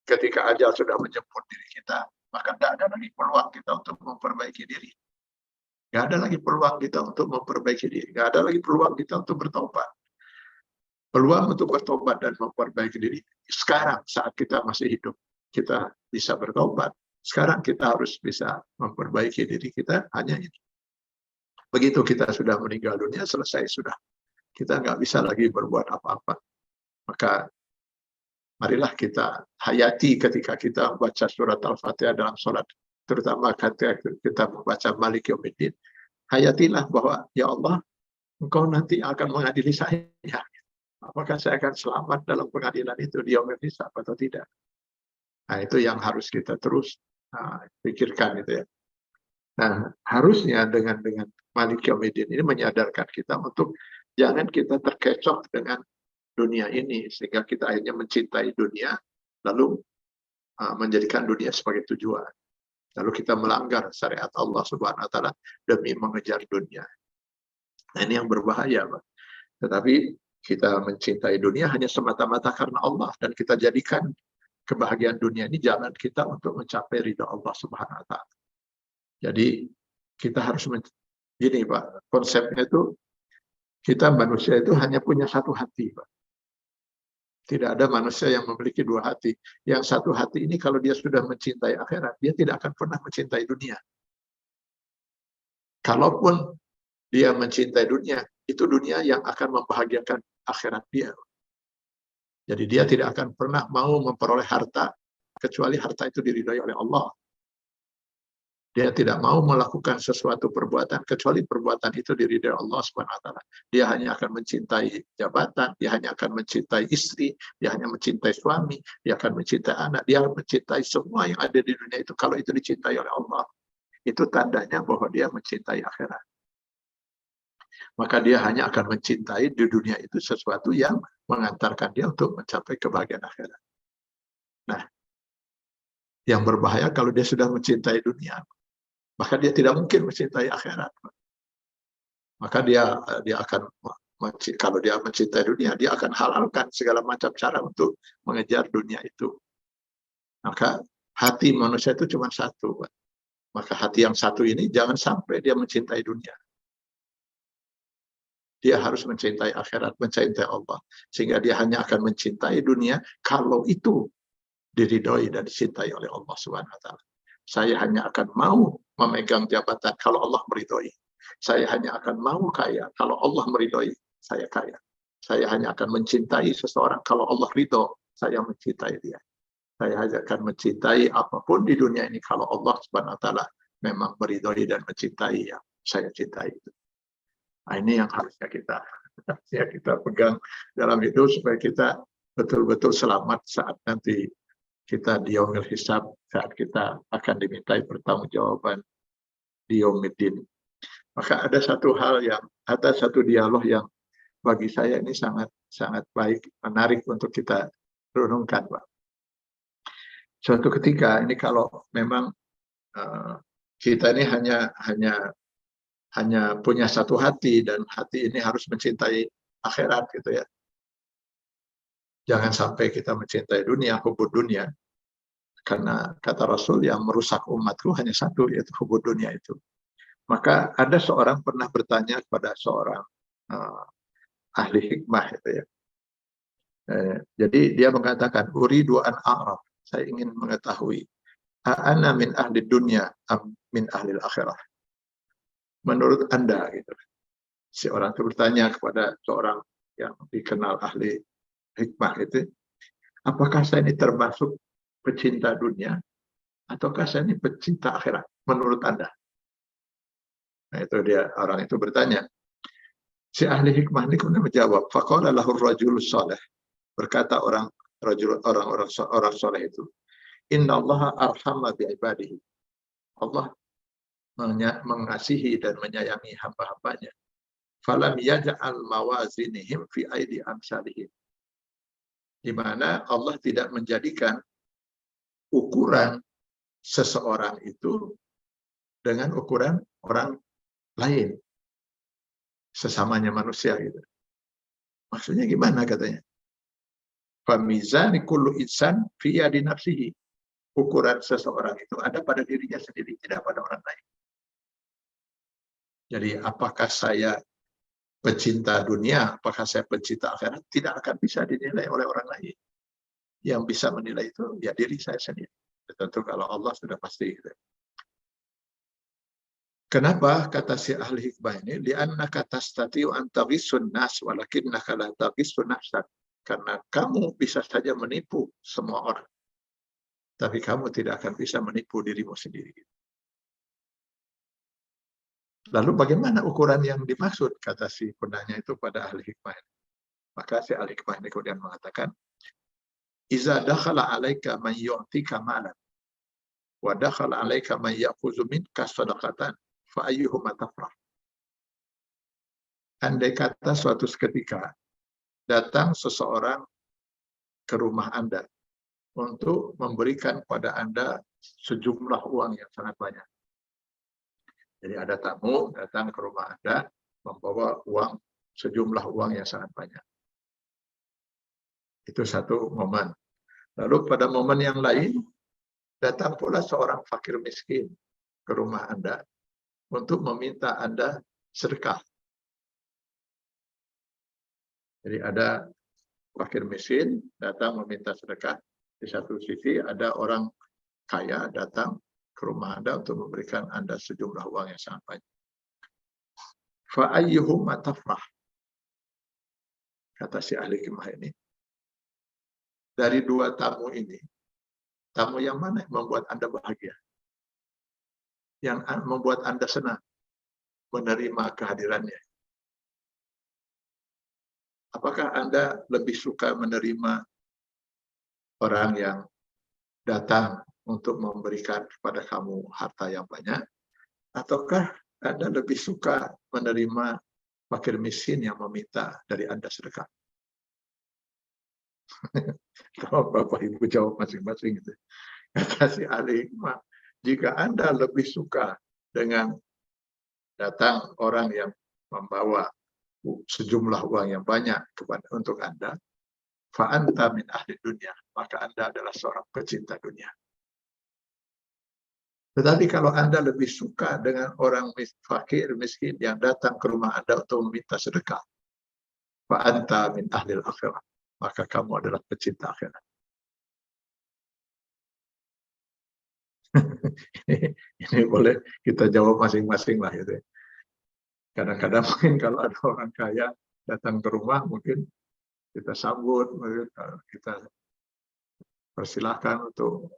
Ketika ajal sudah menjemput diri kita, maka tidak ada lagi peluang kita untuk memperbaiki diri. Tidak ada lagi peluang kita untuk memperbaiki diri. Tidak ada lagi peluang kita untuk bertobat. Peluang untuk bertobat dan memperbaiki diri. Sekarang saat kita masih hidup, kita bisa bertobat. Sekarang kita harus bisa memperbaiki diri kita, hanya itu. Begitu kita sudah meninggal dunia, selesai sudah. Kita nggak bisa lagi berbuat apa-apa. Maka marilah kita hayati ketika kita membaca surat Al-Fatihah dalam sholat, terutama ketika kita membaca Malik Yaumiddin, hayatilah bahwa ya Allah, Engkau nanti akan mengadili saya. Apakah saya akan selamat dalam pengadilan itu di yaumil hisab atau tidak? Nah, itu yang harus kita terus pikirkan itu ya. Nah, harusnya dengan Malik Yaumiddin ini menyadarkan kita untuk jangan kita terkecoh dengan dunia ini, sehingga kita akhirnya mencintai dunia, lalu menjadikan dunia sebagai tujuan. Lalu kita melanggar syariat Allah Subhanahu wa Ta'ala demi mengejar dunia. Nah, ini yang berbahaya, Pak. Tetapi kita mencintai dunia hanya semata-mata karena Allah, dan kita jadikan kebahagiaan dunia ini jalan kita untuk mencapai ridha Allah Subhanahu wa Ta'ala. Jadi kita harus gini, Pak, konsepnya itu kita manusia itu hanya punya satu hati, Pak. Tidak ada manusia yang memiliki dua hati. Yang satu hati ini kalau dia sudah mencintai akhirat, dia tidak akan pernah mencintai dunia. Kalaupun dia mencintai dunia, itu dunia yang akan membahagiakan akhirat dia. Jadi dia tidak akan pernah mau memperoleh harta, kecuali harta itu diridhai oleh Allah. Dia tidak mau melakukan sesuatu perbuatan kecuali perbuatan itu diridhai Allah Subhanahu wa Ta'ala. Dia hanya akan mencintai jabatan, dia hanya akan mencintai istri, dia hanya mencintai suami, dia akan mencintai anak, dia akan mencintai semua yang ada di dunia itu kalau itu dicintai oleh Allah. Itu tandanya bahwa dia mencintai akhirat. Maka dia hanya akan mencintai di dunia itu sesuatu yang mengantarkan dia untuk mencapai kebahagiaan akhirat. Nah, yang berbahaya kalau dia sudah mencintai dunia, maka dia tidak mungkin mencintai akhirat. Maka dia akan, kalau dia mencintai dunia, dia akan halalkan segala macam cara untuk mengejar dunia itu. Maka hati manusia itu cuma satu, Pak. Maka hati yang satu ini jangan sampai dia mencintai dunia. Dia harus mencintai akhirat, mencintai Allah. Sehingga dia hanya akan mencintai dunia kalau itu diridhoi dan dicintai oleh Allah Subhanahu wa taala. Saya hanya akan mau memegang jabatan kalau Allah meridhoi. Saya hanya akan mau kaya kalau Allah meridhoi saya kaya. Saya hanya akan mencintai seseorang kalau Allah ridho saya mencintai dia. Saya hanya akan mencintai apapun di dunia ini kalau Allah Subhanahu wa taala memang meridhoi dan mencintai yang saya cintai itu. Nah, ini yang harusnya kita pegang dalam hidup supaya kita betul-betul selamat saat nanti kita di yaumil hisab, saat kita akan dimintai pertanggungjawaban di yaumiddin. Maka ada satu dialog yang bagi saya ini sangat baik, menarik untuk kita renungkan, Pak. Suatu ketika ini kalau memang kita ini hanya punya satu hati dan hati ini harus mencintai akhirat gitu ya. Jangan sampai kita mencintai dunia, hubud dunia. Karena kata Rasul yang merusak umatku hanya satu, yaitu hubud dunia itu. Maka ada seorang pernah bertanya kepada seorang ahli hikmah itu ya. Jadi dia mengatakan, uridu an a'raf, saya ingin mengetahui, ana min ahli dunia am min ahli akhirah. Menurut Anda gitu. Si orang itu bertanya kepada seorang yang dikenal ahli hikmah itu, apakah saya ini termasuk pecinta dunia ataukah saya ini pecinta akhirat menurut Anda? Nah, itu dia, orang itu bertanya. Si ahli hikmah ini kemudian menjawab, faqala lahu ar-rajulus salih. Berkata orang soleh itu, innallaha arhama bi ibadihi. Allah mengasihi dan menyayangi hamba-hambanya. Falam yaj'al mawazinihim fi aidi amsalihim. Di mana Allah tidak menjadikan ukuran seseorang itu dengan ukuran orang lain, sesamanya manusia gitu. Maksudnya gimana katanya? Famizani kullu insan fi yadi nafsihi. Ukuran seseorang itu ada pada dirinya sendiri, tidak pada orang lain. Jadi apakah saya pecinta dunia, apakah saya pecinta akhirat, tidak akan bisa dinilai oleh orang lain. Yang bisa menilai itu ya diri saya sendiri. Tentu kalau Allah sudah pasti. Kenapa kata si ahli hikmah ini? Li'annaka tastati'u an taghissun nas walakinnaka la taghissu nafsak. Karena kamu bisa saja menipu semua orang. Tapi kamu tidak akan bisa menipu dirimu sendiri. Lalu bagaimana ukuran yang dimaksud? Kata si penanya itu pada ahli hikmah ini. Maka si ahli hikmah ini kemudian mengatakan, Iza dakhala alaika man yu'tika malan wa dakhala alaika man ya'khudhu minka shadaqatan fa ayyuhuma tafrah. Andai kata suatu ketika datang seseorang ke rumah Anda untuk memberikan pada Anda sejumlah uang yang sangat banyak. Jadi ada tamu datang ke rumah Anda membawa sejumlah uang yang sangat banyak. Itu satu momen. Lalu pada momen yang lain, datang pula seorang fakir miskin ke rumah Anda untuk meminta Anda sedekah. Jadi ada fakir miskin datang meminta sedekah. Di satu sisi ada orang kaya datang ke rumah Anda untuk memberikan Anda sejumlah uang yang sangat banyak. Fa'ayyuhuma tafrah. Kata si ahli hikmah ini. Dari dua tamu ini, tamu yang mana yang membuat Anda bahagia? Yang membuat Anda senang menerima kehadirannya? Apakah Anda lebih suka menerima orang yang datang untuk memberikan kepada kamu harta yang banyak? Ataukah Anda lebih suka menerima fakir miskin yang meminta dari Anda sedekah? Kalau Bapak Ibu jawab masing-masing gitu. Kata si ahli hikmah, jika Anda lebih suka dengan datang orang yang membawa sejumlah uang yang banyak untuk Anda, fa anta min ahli dunia, maka Anda adalah seorang pecinta dunia. Tetapi kalau Anda lebih suka dengan orang fakir, miskin yang datang ke rumah Anda untuk meminta sedekah, fa anta min ahlil akhirah, maka kamu adalah pecinta akhirat. Ini boleh kita jawab masing-masing lah gitu. Kadang-kadang mungkin kalau ada orang kaya datang ke rumah, mungkin kita sambut, mungkin kita persilahkan untuk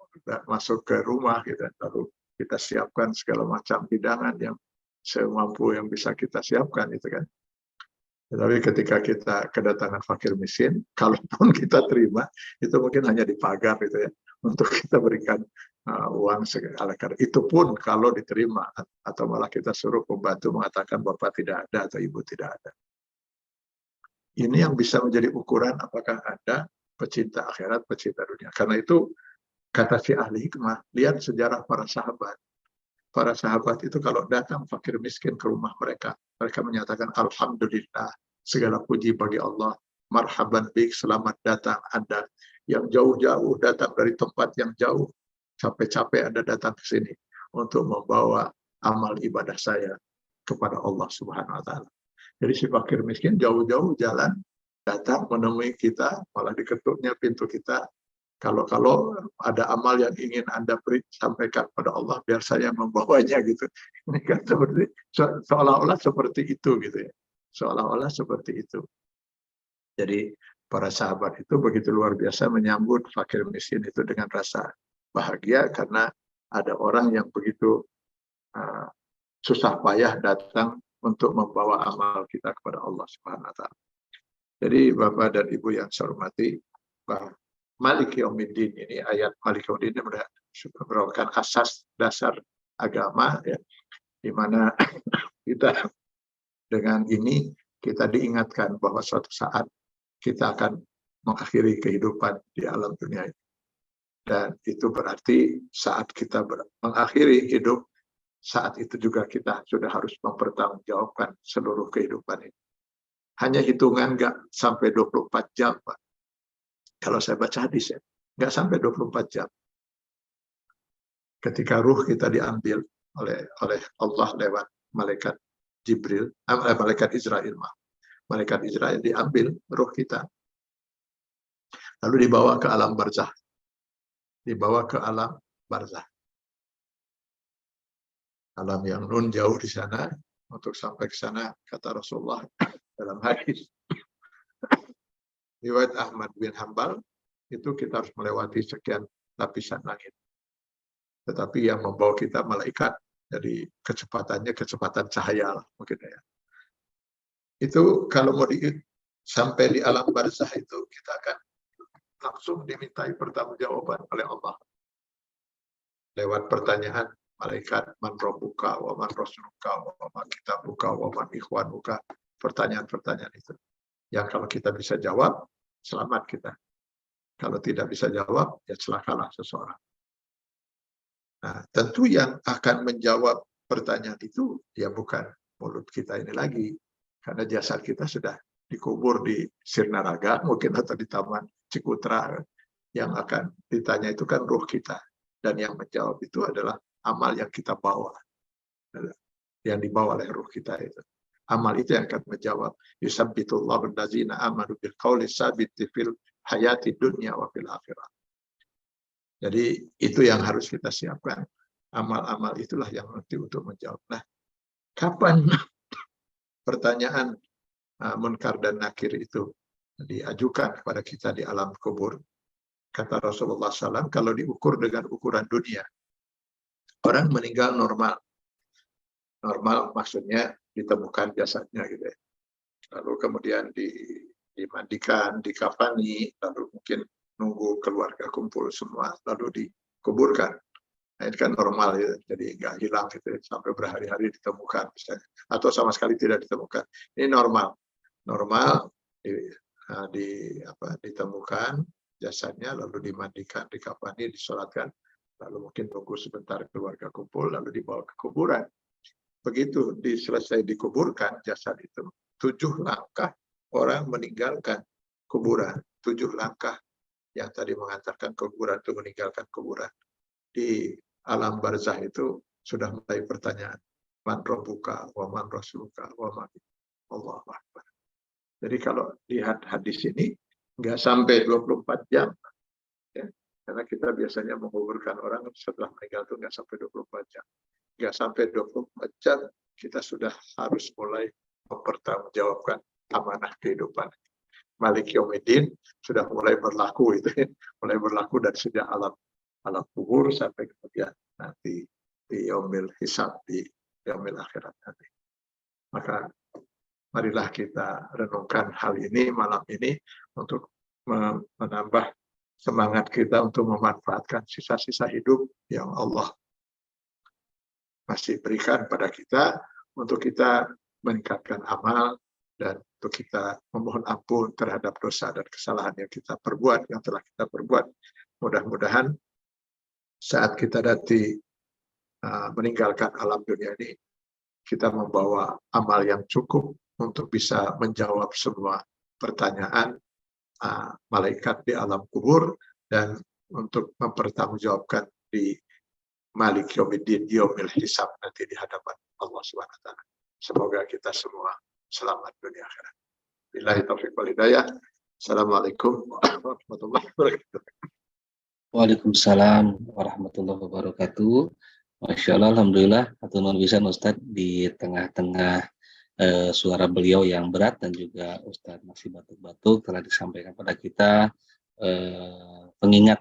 masuk ke rumah kita, lalu kita siapkan segala macam hidangan yang semampu yang bisa kita siapkan itu kan. Tetapi ketika kita kedatangan fakir miskin, kalaupun kita terima, itu mungkin hanya di pagar gitu ya, untuk kita berikan uang segala kadar. Itu pun kalau diterima, atau malah kita suruh pembantu mengatakan bapak tidak ada atau ibu tidak ada. Ini yang bisa menjadi ukuran apakah Anda pecinta akhirat, pecinta dunia. Karena itu kata si ahli hikmah, lihat sejarah para sahabat. Para sahabat itu kalau datang fakir miskin ke rumah mereka, mereka menyatakan alhamdulillah, segala puji bagi Allah. Marhaban bik, selamat datang Anda yang jauh-jauh datang dari tempat yang jauh, capek-capek Anda datang ke sini untuk membawa amal ibadah saya kepada Allah Subhanahu wa taala. Jadi si fakir miskin jauh-jauh jalan datang menemui kita, malah diketuknya pintu kita. Kalau ada amal yang ingin Anda sampaikan pada Allah, biar saya membawanya gitu. Ini kan seperti seolah-olah seperti itu gitu ya. Seolah-olah seperti itu. Jadi para sahabat itu begitu luar biasa menyambut fakir miskin itu dengan rasa bahagia karena ada orang yang begitu susah payah datang untuk membawa amal kita kepada Allah Subhanahu wa taala. Jadi Bapak dan Ibu yang saya hormati, Malik Yaumiddin ini, ayat Malik Yaumiddin ini merupakan asas dasar agama ya, di mana kita dengan ini kita diingatkan bahwa suatu saat kita akan mengakhiri kehidupan di alam dunia ini. Dan itu berarti saat kita mengakhiri hidup, saat itu juga kita sudah harus mempertanggungjawabkan seluruh kehidupan ini. Hanya hitungan nggak sampai 24 jam, Pak. Kalau saya baca hadis ya, nggak sampai 24 jam. Ketika ruh kita diambil oleh Allah lewat malaikat Jibril, malaikat Israel, malaikat Israel diambil ruh kita, lalu dibawa ke alam barzah, alam yang nun jauh di sana. Untuk sampai ke sana, kata Rasulullah dalam hadis riwayat Ahmad bin Hanbal, itu kita harus melewati sekian lapisan langit. Tetapi yang membawa kita malaikat, jadi kecepatannya kecepatan cahaya lah mungkin ya. Itu kalau mau sampai di alam barzah itu, kita akan langsung dimintai pertanggungjawaban oleh Allah. Lewat pertanyaan malaikat, man rabbuka wa man rasuluka wa man kitabuka wa man ikhwanuka. Pertanyaan-pertanyaan itu. Yang kalau kita bisa jawab, selamat kita. Kalau tidak bisa jawab, ya celakalah seseorang. Nah, tentu yang akan menjawab pertanyaan itu, ya bukan mulut kita ini lagi. Karena jasad kita sudah dikubur di Sirnaraga, mungkin atau di Taman Cikutra. Yang akan ditanya itu kan ruh kita. Dan yang menjawab itu adalah amal yang kita bawa. Yang dibawa oleh ruh kita itu. Amal itu yang akan menjawab. Yusabbitullahu allazina amanu bil qawli sabiti fil hayati dunya wa fil akhirah. Jadi itu yang harus kita siapkan. Amal-amal itulah yang nanti untuk menjawab. Nah, kapan pertanyaan munkar dan nakir itu diajukan kepada kita di alam kubur? Kata Rasulullah SAW, kalau diukur dengan ukuran dunia, orang meninggal normal. Normal maksudnya ditemukan jasadnya gitu ya. Lalu kemudian dimandikan, dikafani, lalu mungkin nunggu keluarga kumpul semua, lalu dikuburkan. Nah, ini kan normal ya, jadi nggak hilang gitu ya, sampai berhari-hari ditemukan misalnya, atau sama sekali tidak ditemukan. Ini normal, ditemukan jasadnya, lalu dimandikan, dikafani, disolatkan, lalu mungkin tunggu sebentar keluarga kumpul, lalu dibawa ke kuburan. Begitu selesai dikuburkan jasad itu, 7 langkah orang meninggalkan kuburan, 7 langkah yang tadi mengantarkan ke kuburan itu meninggalkan kuburan. Di alam barzah itu sudah mulai pertanyaan, man rabbuka wa man rasuluka wa man Allahu akbar. Jadi kalau lihat hadis ini nggak sampai 24 jam, ya, karena kita biasanya menguburkan orang setelah meninggal itu nggak sampai 24 jam. Nggak sampai 24 jam kita sudah harus mulai mempertanggungjawabkan amanah kehidupan. Malik Yaumiddin sudah mulai berlaku itu, mulai berlaku dari sejak alam kubur sampai kemudian nanti di yaumil hisab, di yaumil akhirat nanti. Maka marilah kita renungkan hal ini malam ini untuk menambah semangat kita untuk memanfaatkan sisa-sisa hidup yang Allah masih berikan pada kita untuk kita meningkatkan amal dan untuk kita memohon ampun terhadap dosa dan kesalahan yang kita perbuat, yang telah kita perbuat. Mudah-mudahan saat kita nanti meninggalkan alam dunia ini, kita membawa amal yang cukup untuk bisa menjawab semua pertanyaan malaikat di alam kubur dan untuk mempertanggungjawabkan di Malik Yaumiddin, Yaumil Hisab nanti di hadapan Allah Subhanahu wa taala. Semoga kita semua selamat dunia akhirat. Billahi taufiq wal hidayah. Assalamualaikum warahmatullahi wabarakatuh. Waalaikumsalam warahmatullahi wabarakatuh. Masya Allah, alhamdulillah, atur bisa Ustaz di tengah-tengah suara beliau yang berat dan juga Ustaz masih batuk-batuk telah disampaikan pada kita pengingat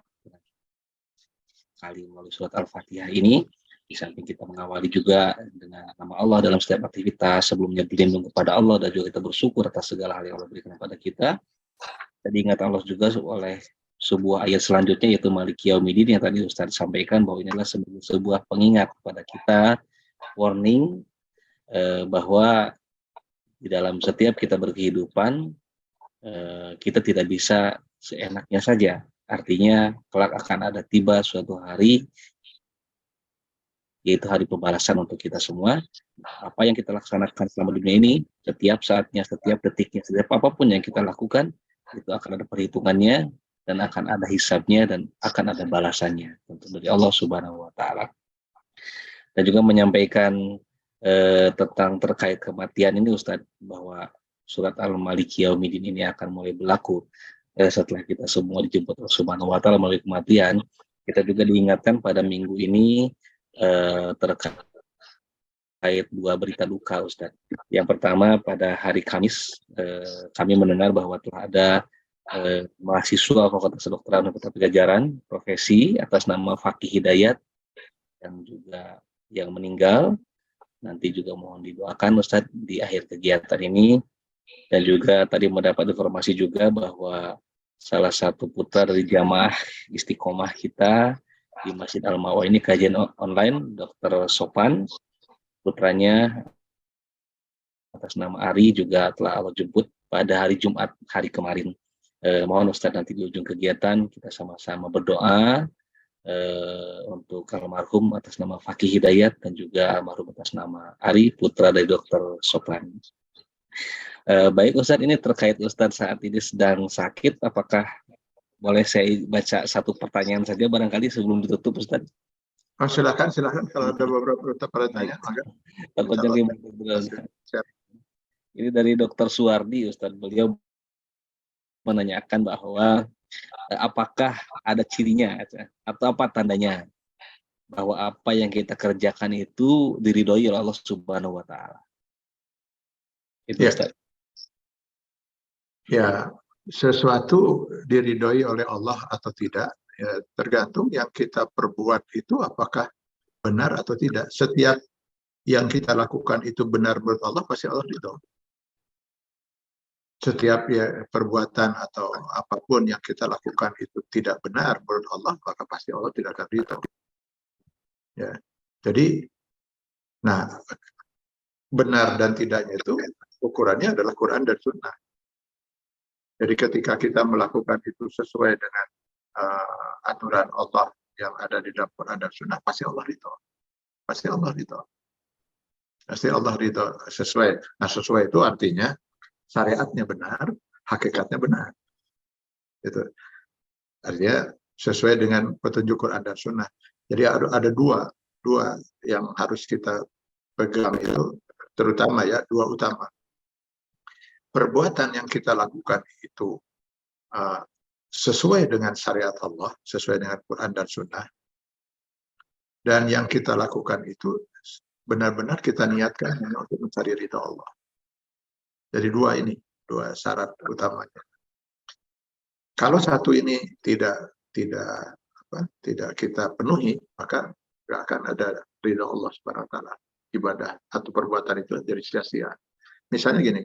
kali melalui surat Al-Fatihah ini. Di samping kita mengawali juga dengan nama Allah dalam setiap aktivitas, sebelumnya berlindung kepada Allah dan juga kita bersyukur atas segala hal yang Allah berikan kepada kita. Tadi ingat Allah juga oleh sebuah ayat selanjutnya yaitu Maliki Yaumiddin yang tadi Ustaz sampaikan bahwa ini adalah sebuah pengingat kepada kita, warning bahwa di dalam setiap kita berkehidupan kita tidak bisa seenaknya saja. Artinya kelak akan ada tiba suatu hari yaitu hari pembalasan untuk kita semua. Apa yang kita laksanakan selama dunia ini, setiap saatnya, setiap detiknya, setiap apapun yang kita lakukan, itu akan ada perhitungannya dan akan ada hisabnya dan akan ada balasannya tentu dari Allah Subhanahu wa taala. Dan juga menyampaikan tentang terkait kematian ini Ustaz, bahwa surat Al-Maliki Yaumiddin ini akan mulai berlaku setelah kita semua dijemput Allah Subhanahu wa taala melalui kematian. Kita juga diingatkan pada minggu ini terkait dua berita duka Ustaz. Yang pertama pada hari Kamis kami mendengar bahwa telah ada mahasiswa Fakultas Kedokteran Universitas Pajajaran profesi atas nama Fakih Hidayat yang juga yang meninggal. Nanti juga mohon didoakan Ustaz di akhir kegiatan ini. Dan juga tadi mendapat informasi juga bahwa salah satu putra dari jamaah istiqomah kita di Masjid Al-Ma'wa ini kajian online, Dr. Sopan, putranya atas nama Ari juga telah Allah jemput pada hari Jumat hari kemarin. Mohon Ustaz nanti di ujung kegiatan kita sama-sama berdoa untuk almarhum atas nama Fakih Hidayat dan juga almarhum atas nama Ari, putra dari Dr. Sopan. Baik Ustaz, ini terkait Ustaz saat ini sedang sakit, apakah boleh saya baca satu pertanyaan saja barangkali sebelum ditutup Ustaz? Oh, silakan kalau ada beberapa pertanyaan. Ini dari Dr. Suwardi Ustaz, beliau menanyakan bahwa apakah ada cirinya atau apa tandanya bahwa apa yang kita kerjakan itu diridhoi oleh Allah Subhanahu wa taala. Itu ya. Ustaz. Ya, sesuatu diridhoi oleh Allah atau tidak, ya, tergantung yang kita perbuat itu apakah benar atau tidak. Setiap yang kita lakukan itu benar menurut Allah, pasti Allah ridho. Setiap ya, perbuatan atau apapun yang kita lakukan itu tidak benar menurut Allah, maka pasti Allah tidak akan ridho. Ya, jadi, nah, benar dan tidaknya itu ukurannya adalah Quran dan Sunnah. Jadi ketika kita melakukan itu sesuai dengan aturan Allah yang ada di dalam Quran dan Sunnah, pasti Allah ridho. Pasti Allah ridho. Pasti Allah ridho sesuai. Nah, sesuai itu artinya syariatnya benar, hakikatnya benar. Itu artinya sesuai dengan petunjuk Quran dan Sunnah. Jadi ada dua yang harus kita pegang itu, terutama ya, dua utama. Perbuatan yang kita lakukan itu sesuai dengan syariat Allah, sesuai dengan Quran dan Sunnah, dan yang kita lakukan itu benar-benar kita niatkan untuk mencari ridha Allah. Jadi dua syarat utamanya. Kalau satu ini tidak kita penuhi, maka nggak akan ada ridha Allah Subhanahu wa taala. Ibadah atau perbuatan itu jadi sia-sia. Misalnya gini,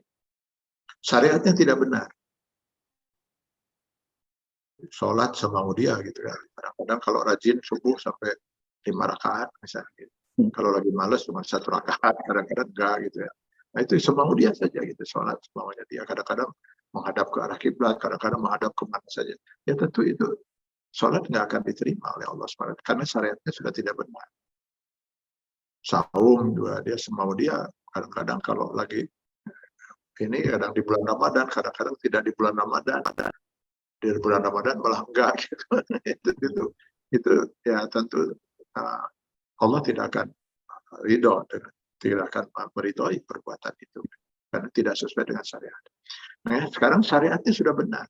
syariatnya tidak benar. Sholat semau dia gitu kan. Kadang-kadang kalau rajin subuh sampai 5 rakaat misalnya gitu. Kalau lagi males cuma 1 rakaat, kadang-kadang enggak gitu ya. Nah itu semau dia saja gitu, sholat semaunya dia. Kadang-kadang menghadap ke arah kiblat, kadang-kadang menghadap ke mana saja. Ya tentu itu sholat nggak akan diterima oleh Allah SWT karena syariatnya sudah tidak benar. Saum juga dia semau dia. Kadang-kadang kalau lagi ini kadang di bulan Ramadan, kadang-kadang tidak di bulan Ramadan. Di bulan Ramadan malah enggak gitu. itu ya tentu Allah tidak akan ridho, tidak akan meridhoi perbuatan itu karena tidak sesuai dengan syariat. Nah sekarang syariatnya sudah benar,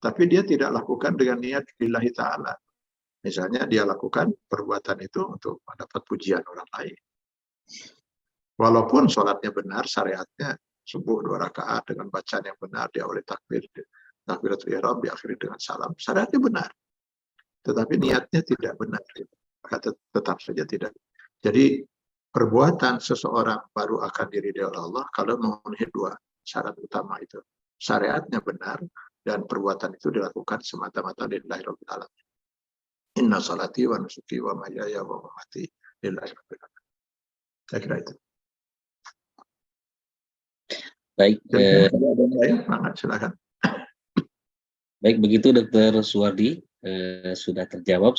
tapi dia tidak lakukan dengan niat lillahi ta'ala. Misalnya dia lakukan perbuatan itu untuk mendapat pujian orang lain. Walaupun sholatnya benar, syariatnya subuh 2 rakaat dengan bacaan yang benar, dia oleh takbiratul ihram, diakhiri dengan salam. Syariatnya benar, tetapi niatnya tidak benar. Maka tetap saja tidak. Jadi perbuatan seseorang baru akan diridhoi oleh Allah kalau memenuhi 2 syarat utama itu. Syariatnya benar dan perbuatan itu dilakukan semata-mata lillahi rabbil alamin. Inna salati wa nusuki wa mahyaya wa mamati lillahi rabbil alamin. Saya kira itu. Baik, silakan. Baik, begitu Dr. Suwardi, sudah terjawab.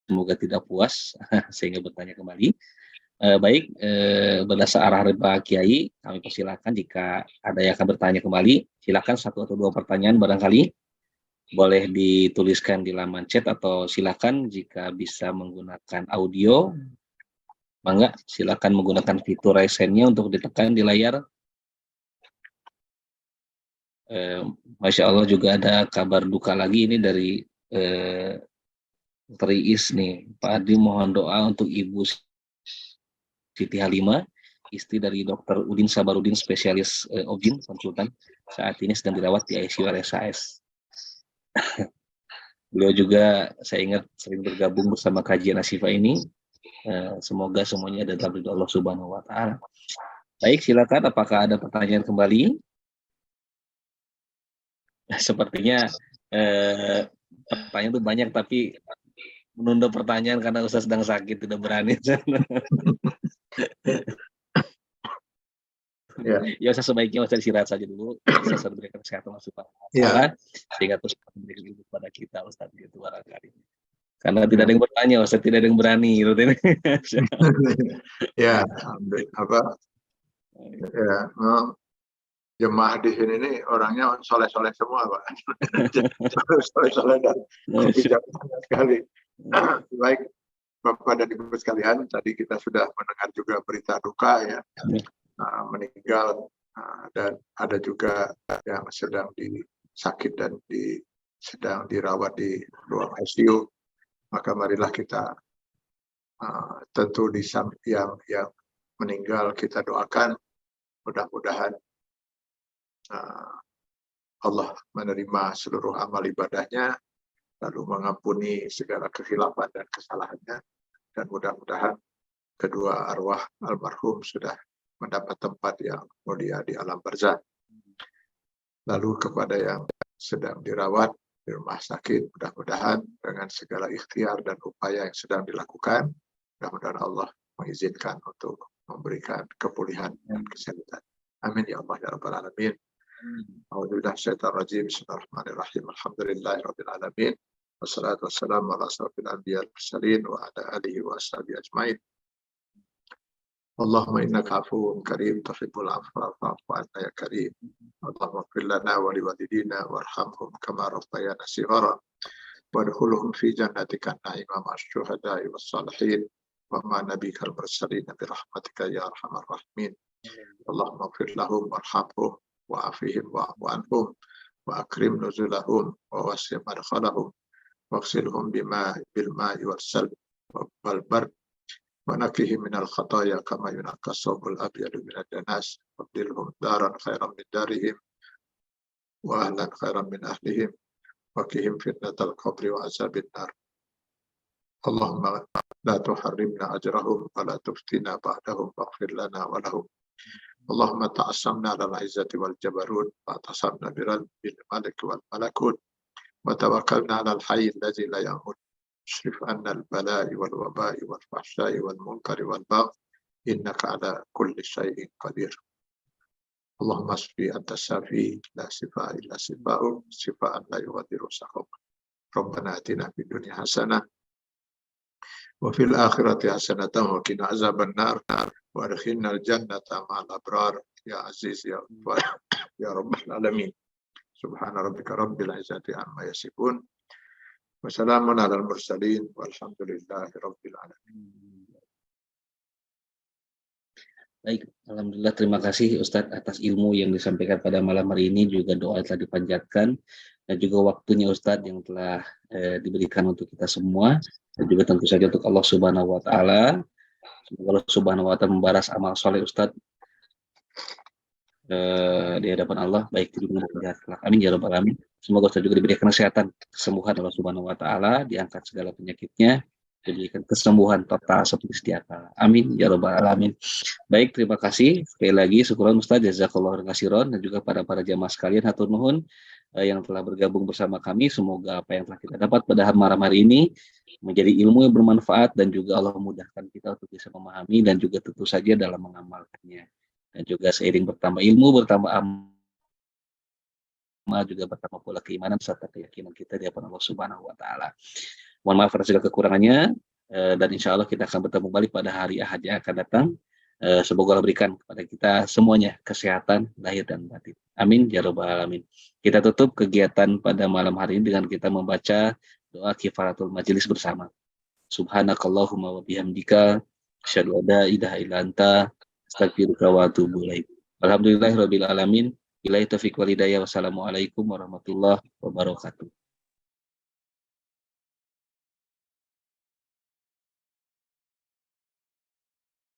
Semoga tidak puas sehingga bertanya kembali. Baik, berdasar arahan Pak Kiai, kami persilakan jika ada yang akan bertanya kembali, silakan 1 atau 2 pertanyaan barangkali. Boleh dituliskan di laman chat atau silakan jika bisa menggunakan audio, mangga silakan menggunakan fitur raise hand-nya untuk ditekan di layar. Masya Allah juga ada kabar duka lagi ini dari Dr. Iis nih. Pak Adi mohon doa untuk Ibu Siti Halimah, istri dari Dr. Udin Sabarudin, spesialis OBGYN konsultan, saat ini sedang dirawat di ICU RSAS. Beliau juga saya ingat sering bergabung bersama kajian Asyifa ini. Semoga semuanya ada dalam ridho Allah Subhanahu wa taala. Baik, silakan apakah ada pertanyaan kembali? Sepertinya pertanyaan itu banyak tapi menunda pertanyaan karena Ustaz sedang sakit, tidak berani. Ya Ustaz, sebaiknya Ustaz istirahat saja dulu. Ustaz berikan kesehatan Pak. Sehingga terus memberikan ilmu kepada kita Ustaz gitu barangkali. Karena tidak ada yang bertanya, Ustaz, tidak ada yang berani gitu. Ya, jemaah di sini nih orangnya soleh-soleh semua, Pak. Soleh-soleh dan bijaksana sekali. Baik, Bapak dan Ibu sekalian, tadi kita sudah mendengar juga berita duka ya, meninggal, dan ada juga yang sedang sakit dan sedang dirawat di ruang ICU. Maka marilah kita tentu di yang meninggal kita doakan, mudah-mudahan Allah menerima seluruh amal ibadahnya, lalu mengampuni segala kekhilafan dan kesalahannya, dan mudah-mudahan kedua arwah almarhum sudah mendapat tempat yang mulia di alam barzakh. Lalu kepada yang sedang dirawat di rumah sakit, mudah-mudahan dengan segala ikhtiar dan upaya yang sedang dilakukan, mudah-mudahan Allah mengizinkan untuk memberikan kepulihan dan kesehatan. Amin ya Allah ya Rabbal Alamin. A'udzubillahi minasyaitonir rajim. Bismillahirrahmanirrahim. Alhamdulillahirabbil alamin. Wassalatu wassalamu ala asyrofil anbiya'i wal mursalin wa ala alihi wa ashabihi ajmain. اللهم إنك عفو كريم تحب العفو فاعف عنا يا كريم. اللهم اغفر لنا ولوالدينا وارحمهم كما ربيانا صغارا وادخلهم في جنتك النعيم مع الشهداء والصالحين ومع نبيك المرسلين برحمتك يا أرحم الراحمين. اللهم اغفر لهم وارحمهم وعافهم واعف عنهم وأكرم نزلهم ووسع مدخلهم واغسلهم بالماء والسلب والبرد ونقهم من الخطايا كما ينقى الثوب الأبيض من الدنس وابدلهم دارا خيرا من دارهم وأهلا خيرا من أهلهم وقهم فتنة القبر وعذاب النار. اللهم لا تحرمنا أجرهم ولا تفتنا بعدهم واغفر لنا ولهم. اللهم تعصمنا على العزة والجبروت واعتصمنا بالملك والملكوت وتوكلنا على الحي الذي لا يموت. اشرف عنا البلاء والوباء والفحشاء والمنكر والبغي إنك على كل شيء قدير. اللهم اشفي أنت الشافي لا شفاء إلا شفاؤك شفاء لا يغادر سقما. ربنا آتنا في الدنيا حسنة وفي الآخرة حسنة وقنا عذاب النار وادخلنا الجنة مع الأبرار يا عزيز يا غفار يا رب العالمين. سبحان ربك رب العزة عما يصفون وسلام على المرسلين والحمد لله رب العالمين. Baik, alhamdulillah, terima kasih Ustadz atas ilmu yang disampaikan pada malam hari ini, juga doa yang telah dipanjatkan dan juga waktunya Ustadz yang telah diberikan untuk kita semua, dan juga tentu saja untuk Allah Subhanahu wa taala. Semoga Allah Subhanahu wa taala membalas amal soleh Ustadz di hadapan Allah, baik di dunia maupun di akhirat. Amin ya rabbal alamin. Semoga Ustadz juga diberikan kesehatan, kesembuhan Allah Subhanahu wa taala, diangkat segala penyakitnya, diberikan kesembuhan total seperti sedia kala. Amin ya rabbal alamin. Baik, terima kasih sekali lagi, syukuran Ustaz, jazakallahu khairan, dan juga para jamaah sekalian, hatur nuhun yang telah bergabung bersama kami. Semoga apa yang telah kita dapat pada malam hari ini menjadi ilmu yang bermanfaat dan juga Allah memudahkan kita untuk bisa memahami dan juga tentu saja dalam mengamalkannya. Dan juga seiring bertambah ilmu, bertambah amal, juga bertambah pula keimanan serta keyakinan kita di hadapan Allah Subhanahu wa taala. Mohon maaf atas segala kekurangannya, dan insya Allah kita akan bertemu kembali pada hari Ahad yang akan datang. Semoga Allah berikan kepada kita semuanya kesehatan lahir dan batin. Amin ya rabbal alamin. Kita tutup kegiatan pada malam hari ini dengan kita membaca doa kifaratul majelis bersama. Subhanakallahumma wa bihamdika asyhadu an la ilaha illa anta astaghfiruka wa atubu ilaik. Alhamdulillahirabbil alamin. Billahi taufiq wal hidayah. Wassalamualaikum warahmatullahi wabarakatuh.